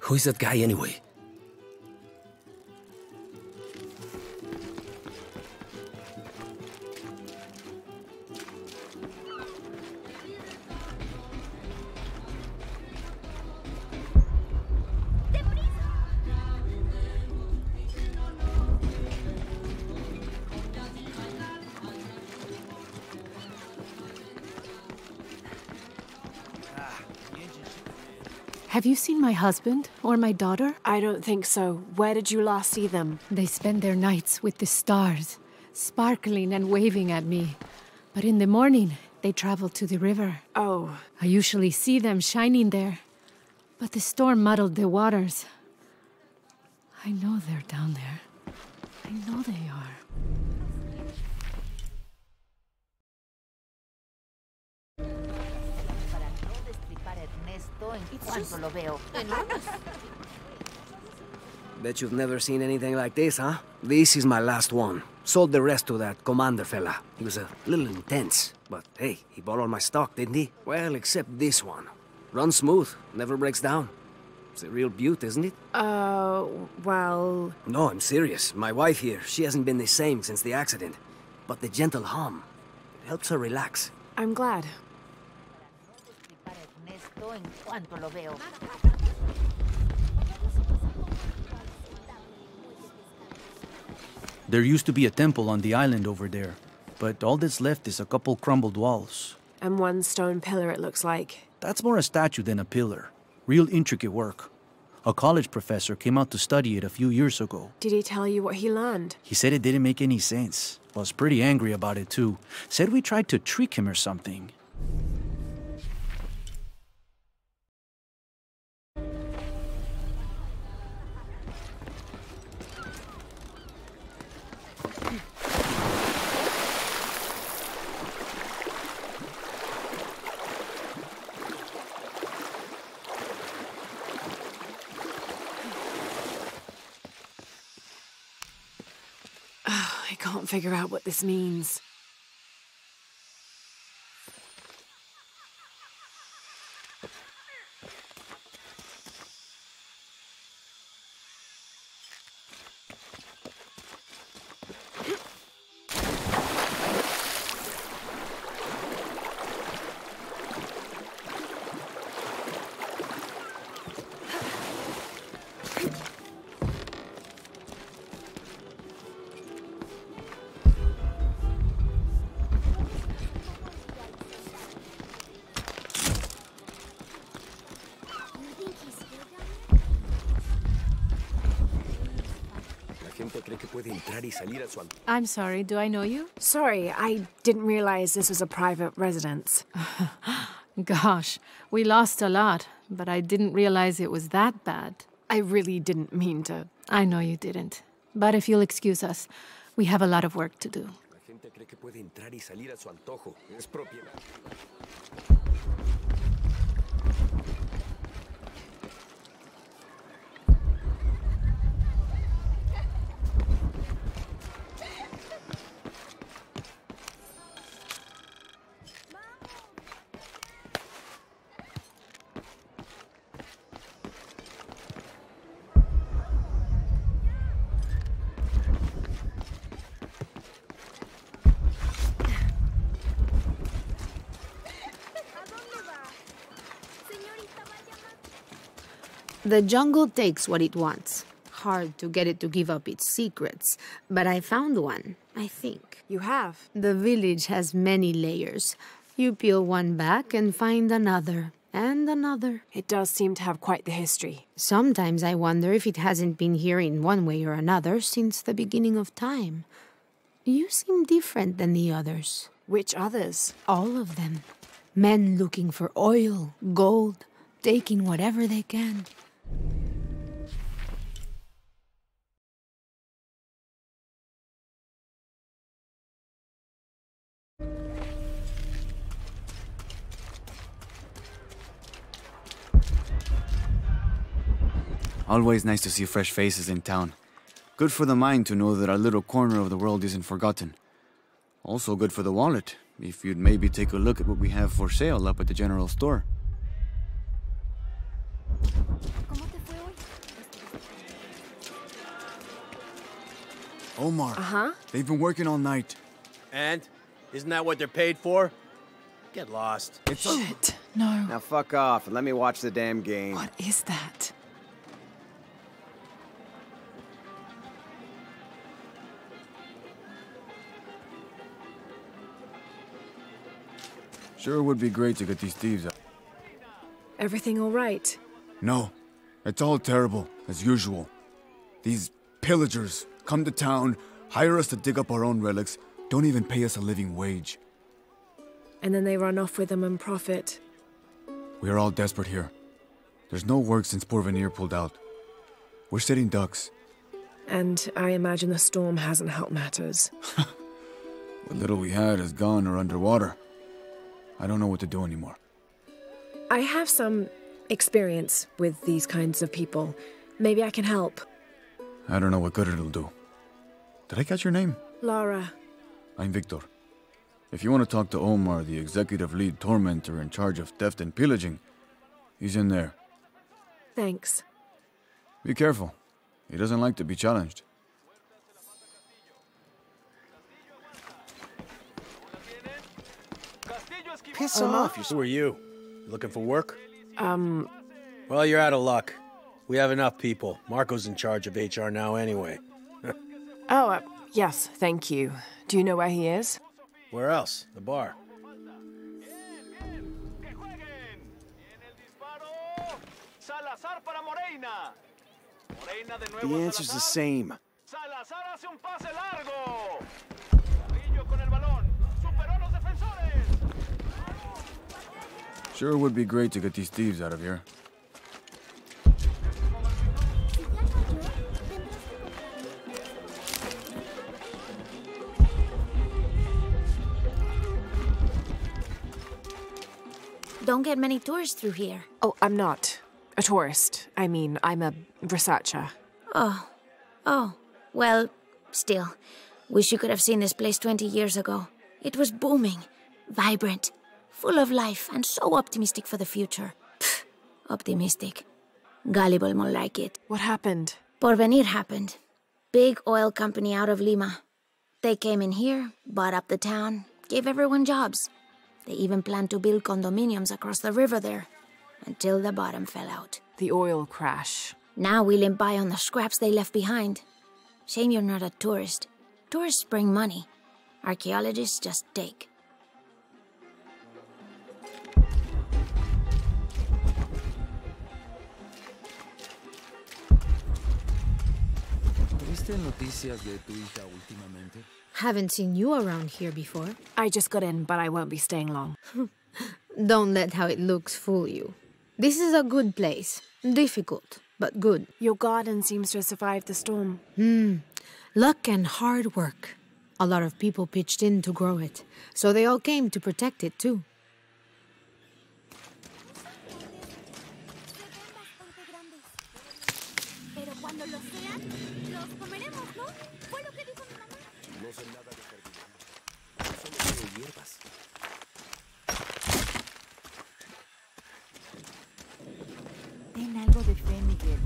[SPEAKER 13] who is that guy anyway?
[SPEAKER 16] Have you seen my husband or my daughter?
[SPEAKER 11] I don't think so. Where did you last see them?
[SPEAKER 16] They spend their nights with the stars, sparkling and waving at me. But in the morning, they travel to the river.
[SPEAKER 11] Oh.
[SPEAKER 16] I usually see them shining there. But the storm muddled the waters. I know they're down there. I know they are.
[SPEAKER 17] Bet you've never seen anything like this, huh? This is my last one. Sold the rest to that commander fella. He was a little intense, but hey, he bought all my stock, didn't he? Well, except this one. Runs smooth, never breaks down. It's a real beaut, isn't it?
[SPEAKER 11] Well...
[SPEAKER 17] No, I'm serious. My wife here, she hasn't been the same since the accident. But the gentle hum, it helps her relax.
[SPEAKER 11] I'm glad.
[SPEAKER 8] There used to be a temple on the island over there, but all that's left is a couple crumbled walls.
[SPEAKER 11] And one stone pillar, it looks like.
[SPEAKER 8] That's more a statue than a pillar. Real intricate work. A college professor came out to study it a few years ago.
[SPEAKER 11] Did he tell you what he learned?
[SPEAKER 8] He said it didn't make any sense. Was pretty angry about it too. Said we tried to trick him or something.
[SPEAKER 11] I can't figure out what this means.
[SPEAKER 16] I'm sorry, do I know you?
[SPEAKER 11] Sorry, I didn't realize this was a private residence.
[SPEAKER 16] Gosh, we lost a lot, but I didn't realize it was that bad.
[SPEAKER 11] I really didn't mean to.
[SPEAKER 16] I know you didn't. But if you'll excuse us, we have a lot of work to do.
[SPEAKER 18] The jungle takes what it wants. Hard to get it to give up its secrets, but I found one, I think.
[SPEAKER 11] You have?
[SPEAKER 18] The village has many layers. You peel one back and find another, and another.
[SPEAKER 11] It does seem to have quite the history.
[SPEAKER 18] Sometimes I wonder if it hasn't been here in one way or another since the beginning of time. You seem different than the others.
[SPEAKER 11] Which others?
[SPEAKER 18] All of them. Men looking for oil, gold, taking whatever they can.
[SPEAKER 15] Always nice to see fresh faces in town. Good for the mind to know that our little corner of the world isn't forgotten. Also good for the wallet, if you'd maybe take a look at what we have for sale up at the general store.
[SPEAKER 9] Omar.
[SPEAKER 11] Uh-huh.
[SPEAKER 9] They've been working all night.
[SPEAKER 10] And? Isn't that what they're paid for? Get lost.
[SPEAKER 11] Shit, no.
[SPEAKER 9] Now fuck off and let me watch the damn game.
[SPEAKER 11] What is that?
[SPEAKER 15] Sure would be great to get these thieves out.
[SPEAKER 11] Everything all right?
[SPEAKER 15] No. It's all terrible, as usual. These pillagers come to town, hire us to dig up our own relics, don't even pay us a living wage.
[SPEAKER 11] And then they run off with them and profit.
[SPEAKER 15] We are all desperate here. There's no work since Porvenir pulled out. We're sitting ducks.
[SPEAKER 11] And I imagine the storm hasn't helped matters.
[SPEAKER 15] What little we had is gone or underwater. I don't know what to do anymore.
[SPEAKER 11] I have some experience with these kinds of people. Maybe I can help.
[SPEAKER 15] I don't know what good it'll do. Did I catch your name?
[SPEAKER 11] Lara.
[SPEAKER 15] I'm Victor. If you want to talk to Omar, the executive lead tormentor in charge of theft and pillaging, He's in there.
[SPEAKER 11] Thanks.
[SPEAKER 15] Be careful. He doesn't like to be challenged.
[SPEAKER 9] Piss off.
[SPEAKER 10] Who are you? Looking for work?
[SPEAKER 11] Well,
[SPEAKER 10] you're out of luck. We have enough people. Marco's in charge of HR now anyway.
[SPEAKER 11] Yes, thank you. Do you know where he is?
[SPEAKER 10] Where else? The bar.
[SPEAKER 9] The answer's the same.
[SPEAKER 15] Sure would be great to get these thieves out of here.
[SPEAKER 12] Don't get many tourists through here.
[SPEAKER 11] Oh, I'm not a tourist. I mean, I'm a researcher.
[SPEAKER 12] Oh. Well, still. Wish you could have seen this place 20 years ago. It was booming, vibrant, full of life, and so optimistic for the future. Pfft, optimistic. Gullible, more like it.
[SPEAKER 11] What happened?
[SPEAKER 12] Porvenir happened. Big oil company out of Lima. They came in here, bought up the town, gave everyone jobs. They even planned to build condominiums across the river there, until the bottom fell out.
[SPEAKER 11] The oil crash.
[SPEAKER 12] Now we limp by on the scraps they left behind. Shame you're not a tourist. Tourists bring money. Archaeologists just take.
[SPEAKER 18] Haven't seen you around here before.
[SPEAKER 11] I just got in, but I won't be staying long.
[SPEAKER 18] Don't let how it looks fool you. This is a good place. Difficult, but good.
[SPEAKER 11] Your garden seems to have survived the storm.
[SPEAKER 18] Luck and hard work. A lot of people pitched in to grow it, so they all came to protect it too.
[SPEAKER 14] Ten algo de fe, Miguel.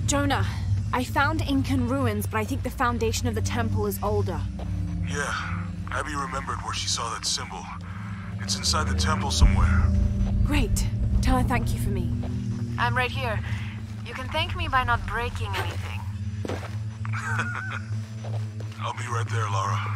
[SPEAKER 11] Jonah, I found Incan ruins, but I think the foundation of the temple is older.
[SPEAKER 2] Yeah, Abby remembered where she saw that symbol. It's inside the temple somewhere.
[SPEAKER 11] Great. Tell her thank you for me.
[SPEAKER 1] I'm right here. You can thank me by not breaking anything.
[SPEAKER 2] I'll be right there, Lara.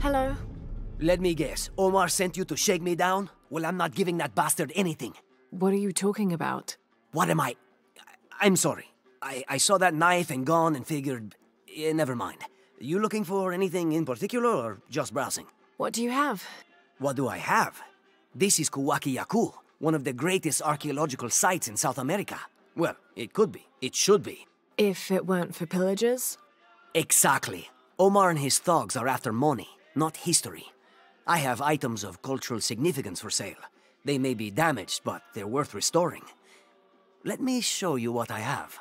[SPEAKER 11] Hello?
[SPEAKER 17] Let me guess. Omar sent you to shake me down? Well, I'm not giving that bastard anything.
[SPEAKER 11] What are you talking about?
[SPEAKER 17] What am I? I'm sorry. I saw that knife and gun and figured... never mind. You looking for anything in particular or just browsing?
[SPEAKER 11] What do you have?
[SPEAKER 17] What do I have? This is Kuwaki one of the greatest archaeological sites in South America. Well, it could be. It should be.
[SPEAKER 11] If it weren't for pillagers?
[SPEAKER 17] Exactly. Omar and his thugs are after money, not history. I have items of cultural significance for sale. They may be damaged, but they're worth restoring. Let me show you what I have.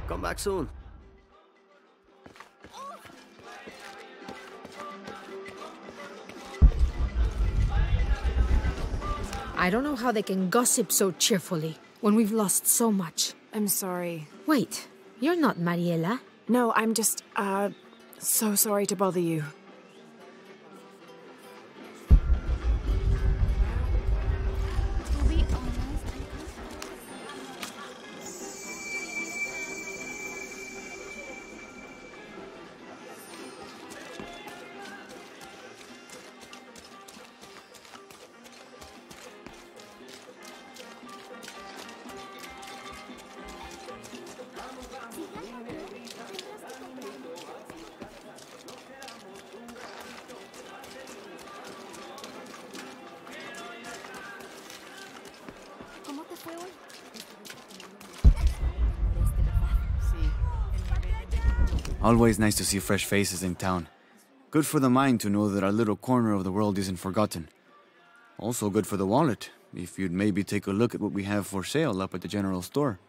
[SPEAKER 17] Come back soon.
[SPEAKER 18] I don't know how they can gossip so cheerfully when we've lost so much.
[SPEAKER 11] I'm sorry.
[SPEAKER 18] Wait, you're not Mariela.
[SPEAKER 11] No, I'm just, so sorry to bother you.
[SPEAKER 15] Always nice to see fresh faces in town. Good for the mind to know that our little corner of the world isn't forgotten. Also good for the wallet, if you'd maybe take a look at what we have for sale up at the general store.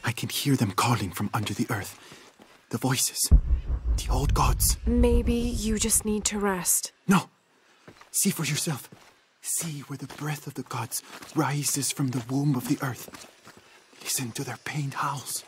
[SPEAKER 19] I can hear them calling from under the earth. The voices. The old gods.
[SPEAKER 11] Maybe you just need to rest.
[SPEAKER 19] No. See for yourself. See where the breath of the gods rises from the womb of the earth. Listen to their pained howls.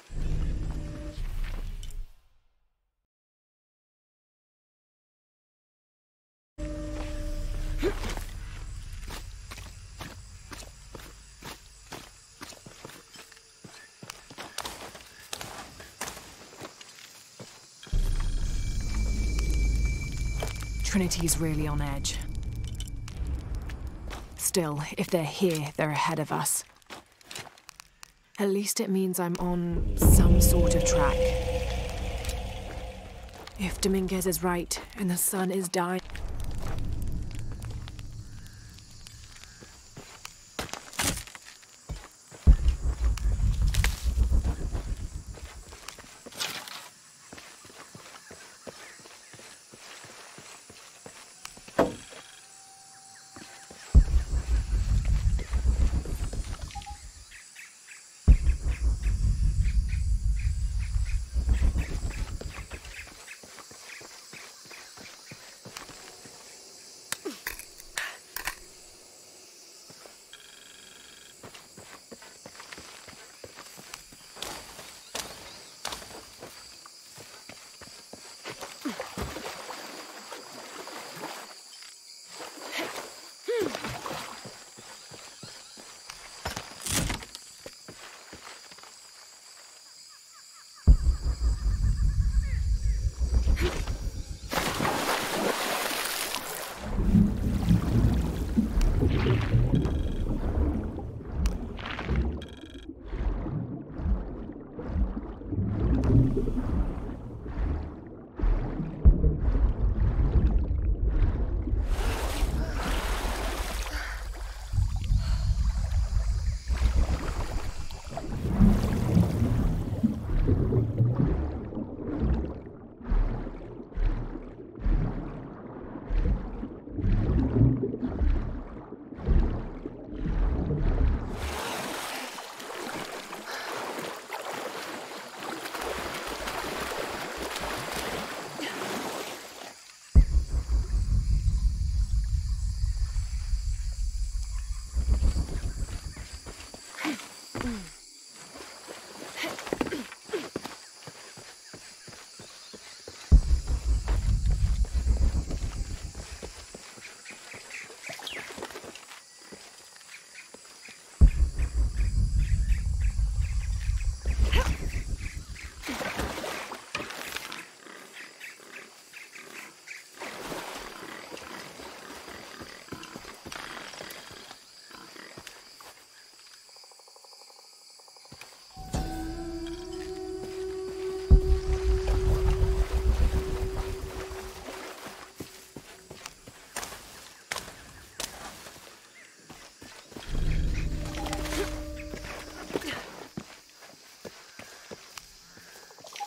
[SPEAKER 11] Trinity's really on edge. Still, if they're here, they're ahead of us. At least it means I'm on some sort of track. If Dominguez is right, and the sun is dying...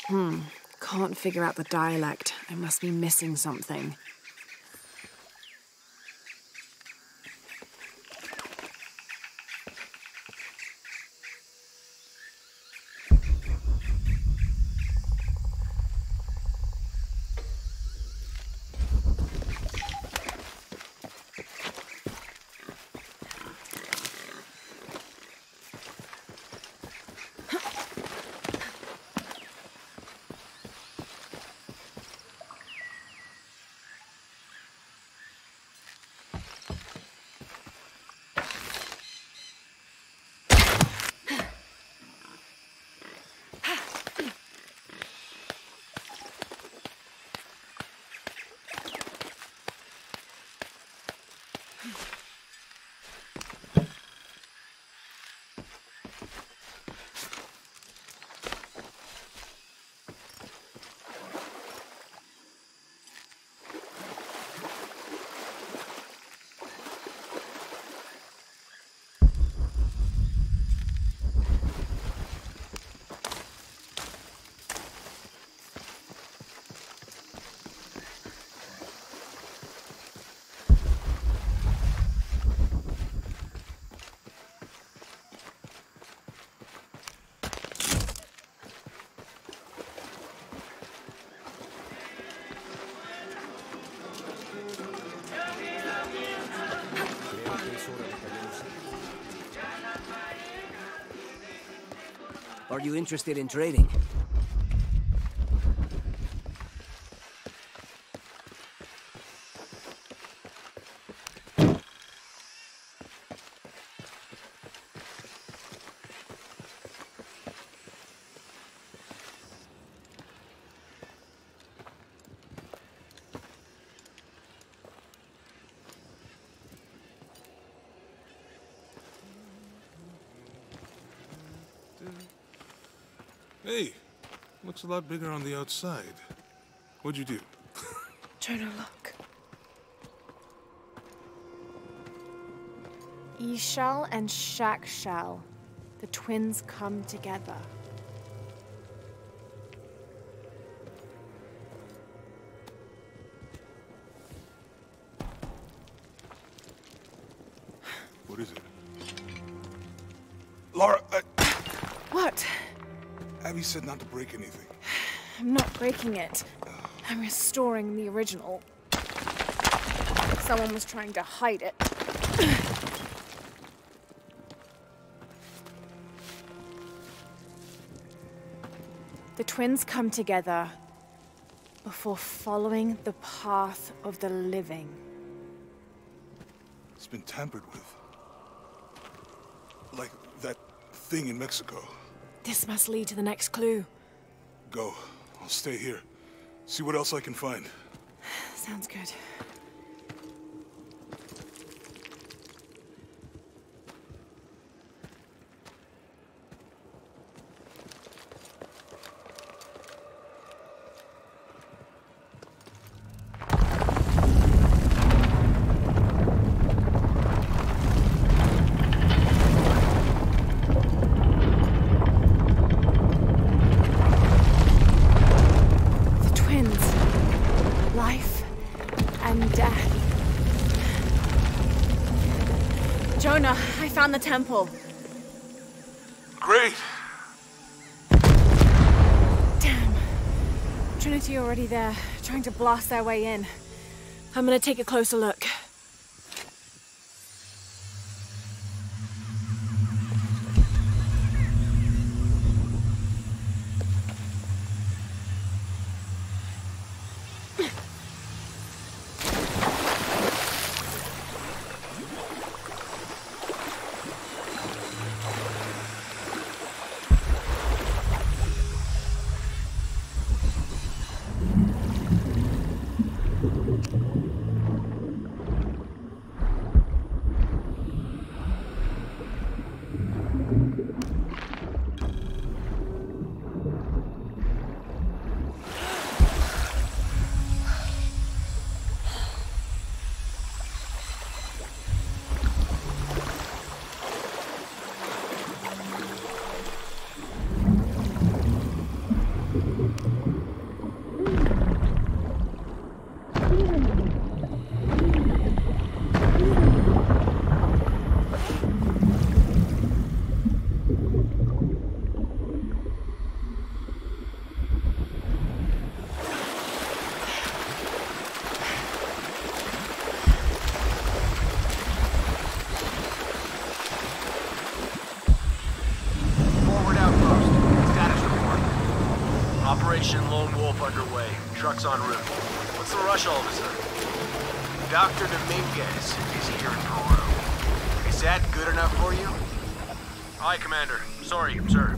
[SPEAKER 11] Can't figure out the dialect. I must be missing something.
[SPEAKER 17] Are you interested in trading?
[SPEAKER 2] Hey, looks a lot bigger on the outside. What'd you do?
[SPEAKER 1] Jonah, look. Ishal and Shakshal, the twins come together.
[SPEAKER 2] What is it? Lara,
[SPEAKER 1] What?
[SPEAKER 2] Abby said not to break anything.
[SPEAKER 1] I'm not breaking it. I'm restoring the original. Someone was trying to hide it. The twins come together before following the path of the living.
[SPEAKER 2] It's been tampered with. Like that thing in Mexico.
[SPEAKER 11] This must lead to the next clue.
[SPEAKER 2] Go. I'll stay here. See what else I can find.
[SPEAKER 1] Sounds good. Jonah, I found the temple.
[SPEAKER 2] Great!
[SPEAKER 1] Damn. Trinity already there, trying to blast their way in. I'm gonna take a closer look.
[SPEAKER 7] rush, officer?
[SPEAKER 9] Dr. Dominguez is here in Peru. Is that good enough for you?
[SPEAKER 7] Aye, Commander. Sorry, sir.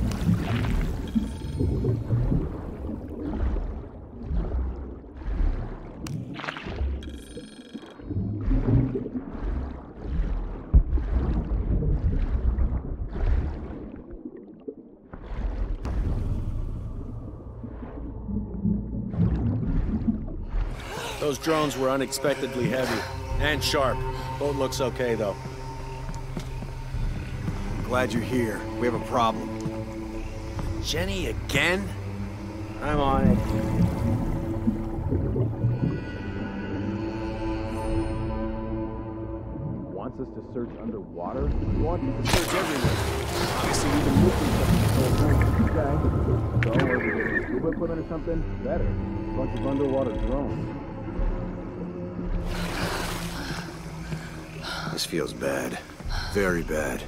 [SPEAKER 10] Those drones were unexpectedly heavy and sharp. Boat looks okay, though.
[SPEAKER 9] Glad you're here. We have a problem. Jenny again?
[SPEAKER 10] I'm on it.
[SPEAKER 15] Wants us to search underwater? He wants us to search everywhere. Obviously, we've been missing something. Okay. So, are we getting scuba equipment or something? Better. A bunch of underwater drones.
[SPEAKER 9] This feels bad. Very bad.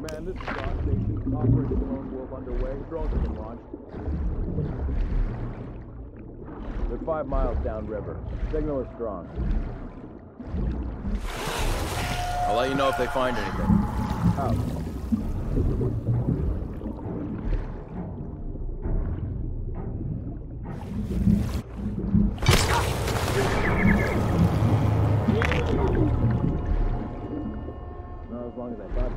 [SPEAKER 15] Man, this is Rock Station. Operation Lone Wolf underway. Drones have been launched. They're 5 miles downriver. Signal is strong.
[SPEAKER 7] I'll let you know if they find anything.
[SPEAKER 15] Out. Not as long as I thought.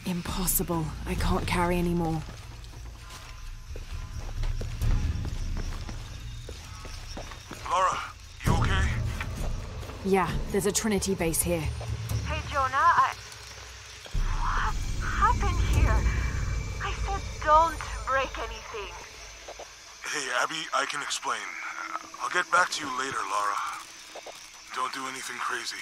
[SPEAKER 11] Impossible. I can't carry anymore.
[SPEAKER 2] Laura, you okay?
[SPEAKER 11] Yeah, there's a Trinity base here.
[SPEAKER 6] Hey, Jonah, What happened seeing?
[SPEAKER 2] Hey, Abby, I can explain. I'll get back to you later, Lara. Don't do anything crazy.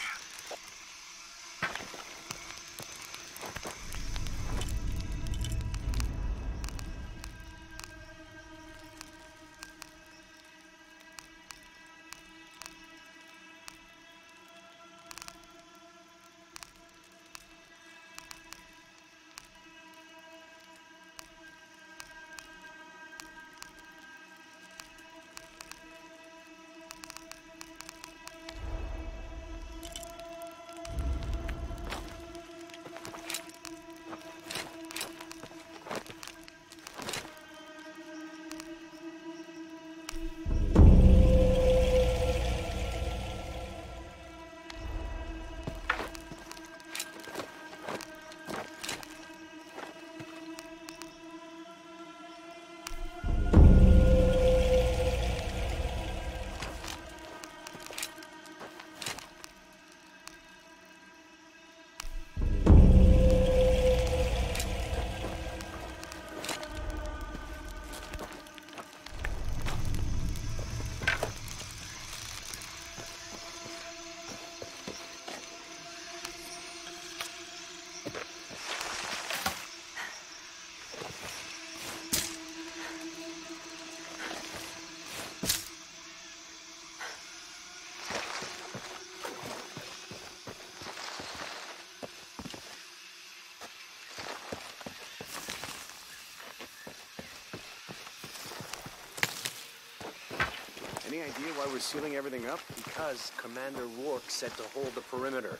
[SPEAKER 9] Any idea why we're sealing everything up?
[SPEAKER 10] Because Commander Rourke said to hold the perimeter.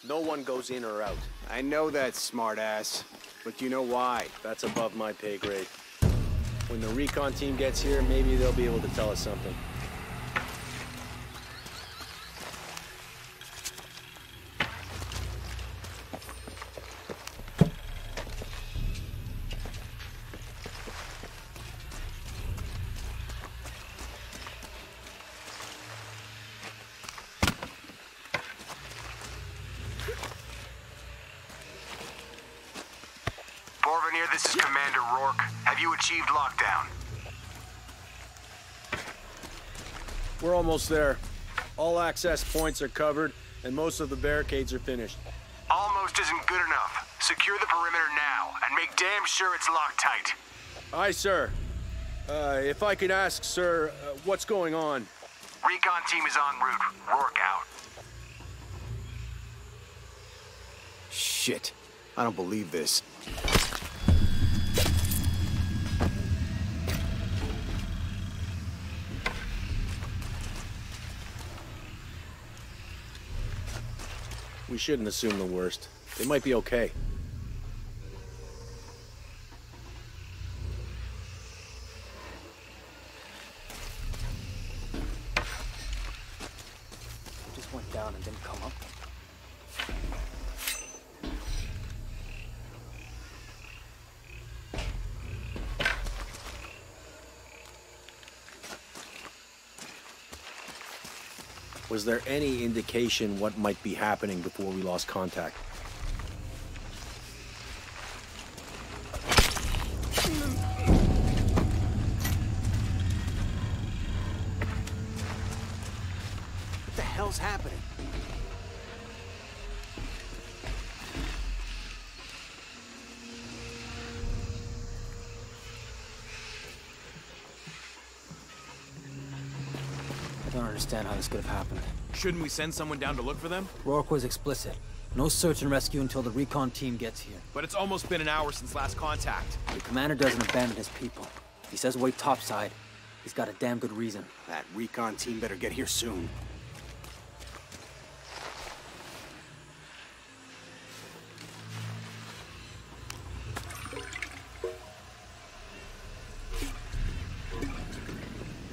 [SPEAKER 10] No one goes in or out.
[SPEAKER 9] I know that, smartass. But you know why?
[SPEAKER 10] That's above my pay grade. When the recon team gets here, maybe they'll be able to tell us something.
[SPEAKER 20] This is Commander Rourke. Have you achieved lockdown?
[SPEAKER 10] We're almost there. All access points are covered, and most of the barricades are finished.
[SPEAKER 20] Almost isn't good enough. Secure the perimeter now, and make damn sure it's locked tight.
[SPEAKER 10] Aye, sir. If I could ask, sir, what's going on?
[SPEAKER 20] Recon team is en route. Rourke out.
[SPEAKER 9] Shit. I don't believe this.
[SPEAKER 10] We shouldn't assume the worst. They might be okay.
[SPEAKER 21] Just went down and didn't come up.
[SPEAKER 10] Was there any indication what might be happening before we lost contact?
[SPEAKER 9] What the hell's happening?
[SPEAKER 21] I don't understand how this could have happened.
[SPEAKER 7] Shouldn't we send someone down to look for them?
[SPEAKER 21] Rourke was explicit. No search and rescue until the recon team gets here.
[SPEAKER 7] But it's almost been an hour since last contact.
[SPEAKER 21] The commander doesn't abandon his people. If he says wait topside, he's got a damn good reason.
[SPEAKER 9] That recon team better get here soon.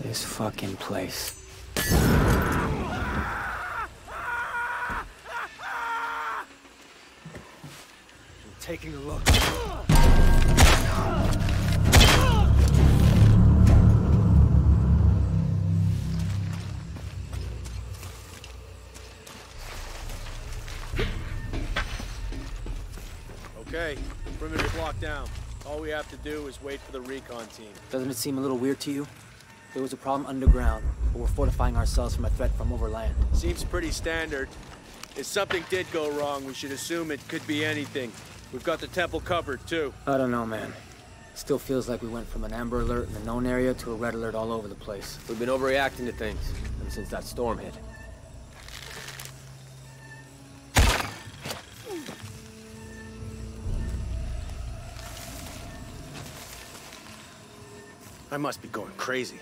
[SPEAKER 21] This fucking place. Taking a look.
[SPEAKER 10] Okay, perimeter's locked down. All we have to do is wait for the recon team.
[SPEAKER 21] Doesn't it seem a little weird to you? There was a problem underground, but we're fortifying ourselves from a threat from overland.
[SPEAKER 10] Seems pretty standard. If something did go wrong, we should assume it could be anything. We've got the temple covered, too.
[SPEAKER 21] I don't know, man. Still feels like we went from an amber alert in the known area to a red alert all over the place.
[SPEAKER 5] We've been overreacting to things ever since that storm hit.
[SPEAKER 10] I must be going crazy.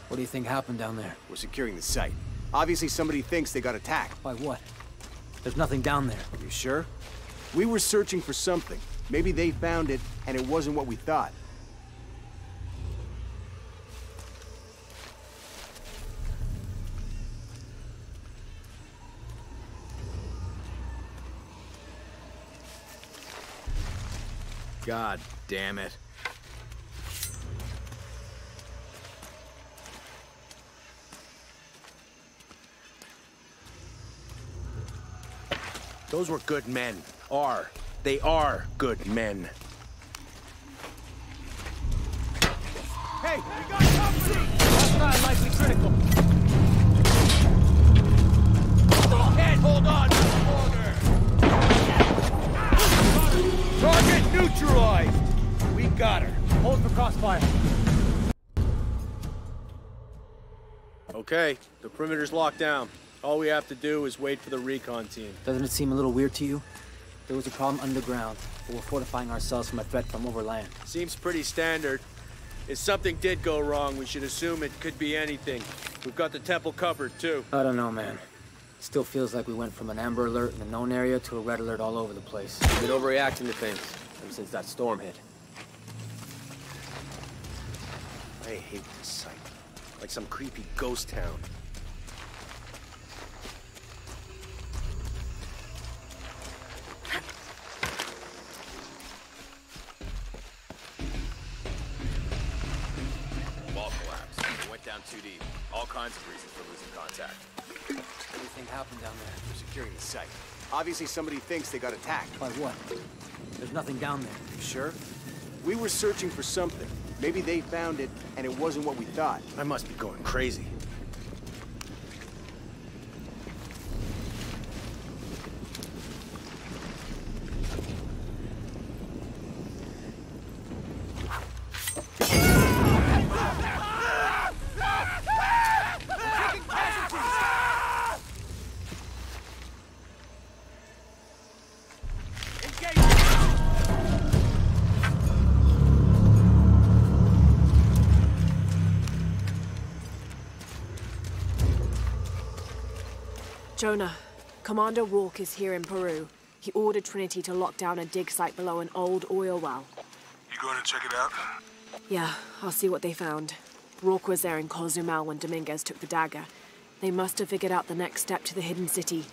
[SPEAKER 21] What do you think happened down there?
[SPEAKER 9] We're securing the site. Obviously somebody thinks they got attacked.
[SPEAKER 21] By what? There's nothing down there.
[SPEAKER 9] Are you sure? We were searching for something. Maybe they found it, and it wasn't what we thought.
[SPEAKER 7] God damn it.
[SPEAKER 10] Those were good men. They are good men.
[SPEAKER 9] Hey, we got company!
[SPEAKER 21] Hostile likely critical.
[SPEAKER 7] Can't hold on much longer! Target neutralized! We got her.
[SPEAKER 21] Hold for crossfire.
[SPEAKER 10] Okay, the perimeter's locked down. All we have to do is wait for the recon team.
[SPEAKER 21] Doesn't it seem a little weird to you? There was a problem underground, but we're fortifying ourselves from a threat from overland.
[SPEAKER 10] Seems pretty standard. If something did go wrong, we should assume it could be anything. We've got the temple covered, too.
[SPEAKER 21] I don't know, man. Still feels like we went from an amber alert in the known area to a red alert all over the place.
[SPEAKER 5] We've been overreacting to things ever since that storm hit.
[SPEAKER 10] I hate this site. Like some creepy ghost town.
[SPEAKER 7] Wall collapse. We went down too deep. All kinds of reasons for losing contact.
[SPEAKER 21] Anything happened down there?
[SPEAKER 9] We're securing the site. Obviously somebody thinks they got attacked.
[SPEAKER 21] By what? There's nothing down there.
[SPEAKER 9] You sure? We were searching for something. Maybe they found it, and it wasn't what we thought.
[SPEAKER 10] I must be going crazy.
[SPEAKER 11] Jonah, Commander Rourke is here in Peru. He ordered Trinity to lock down a dig site below an old oil well.
[SPEAKER 2] You going to check it out?
[SPEAKER 11] Yeah, I'll see what they found. Rourke was there in Cozumel when Dominguez took the dagger. They must have figured out the next step to the hidden city.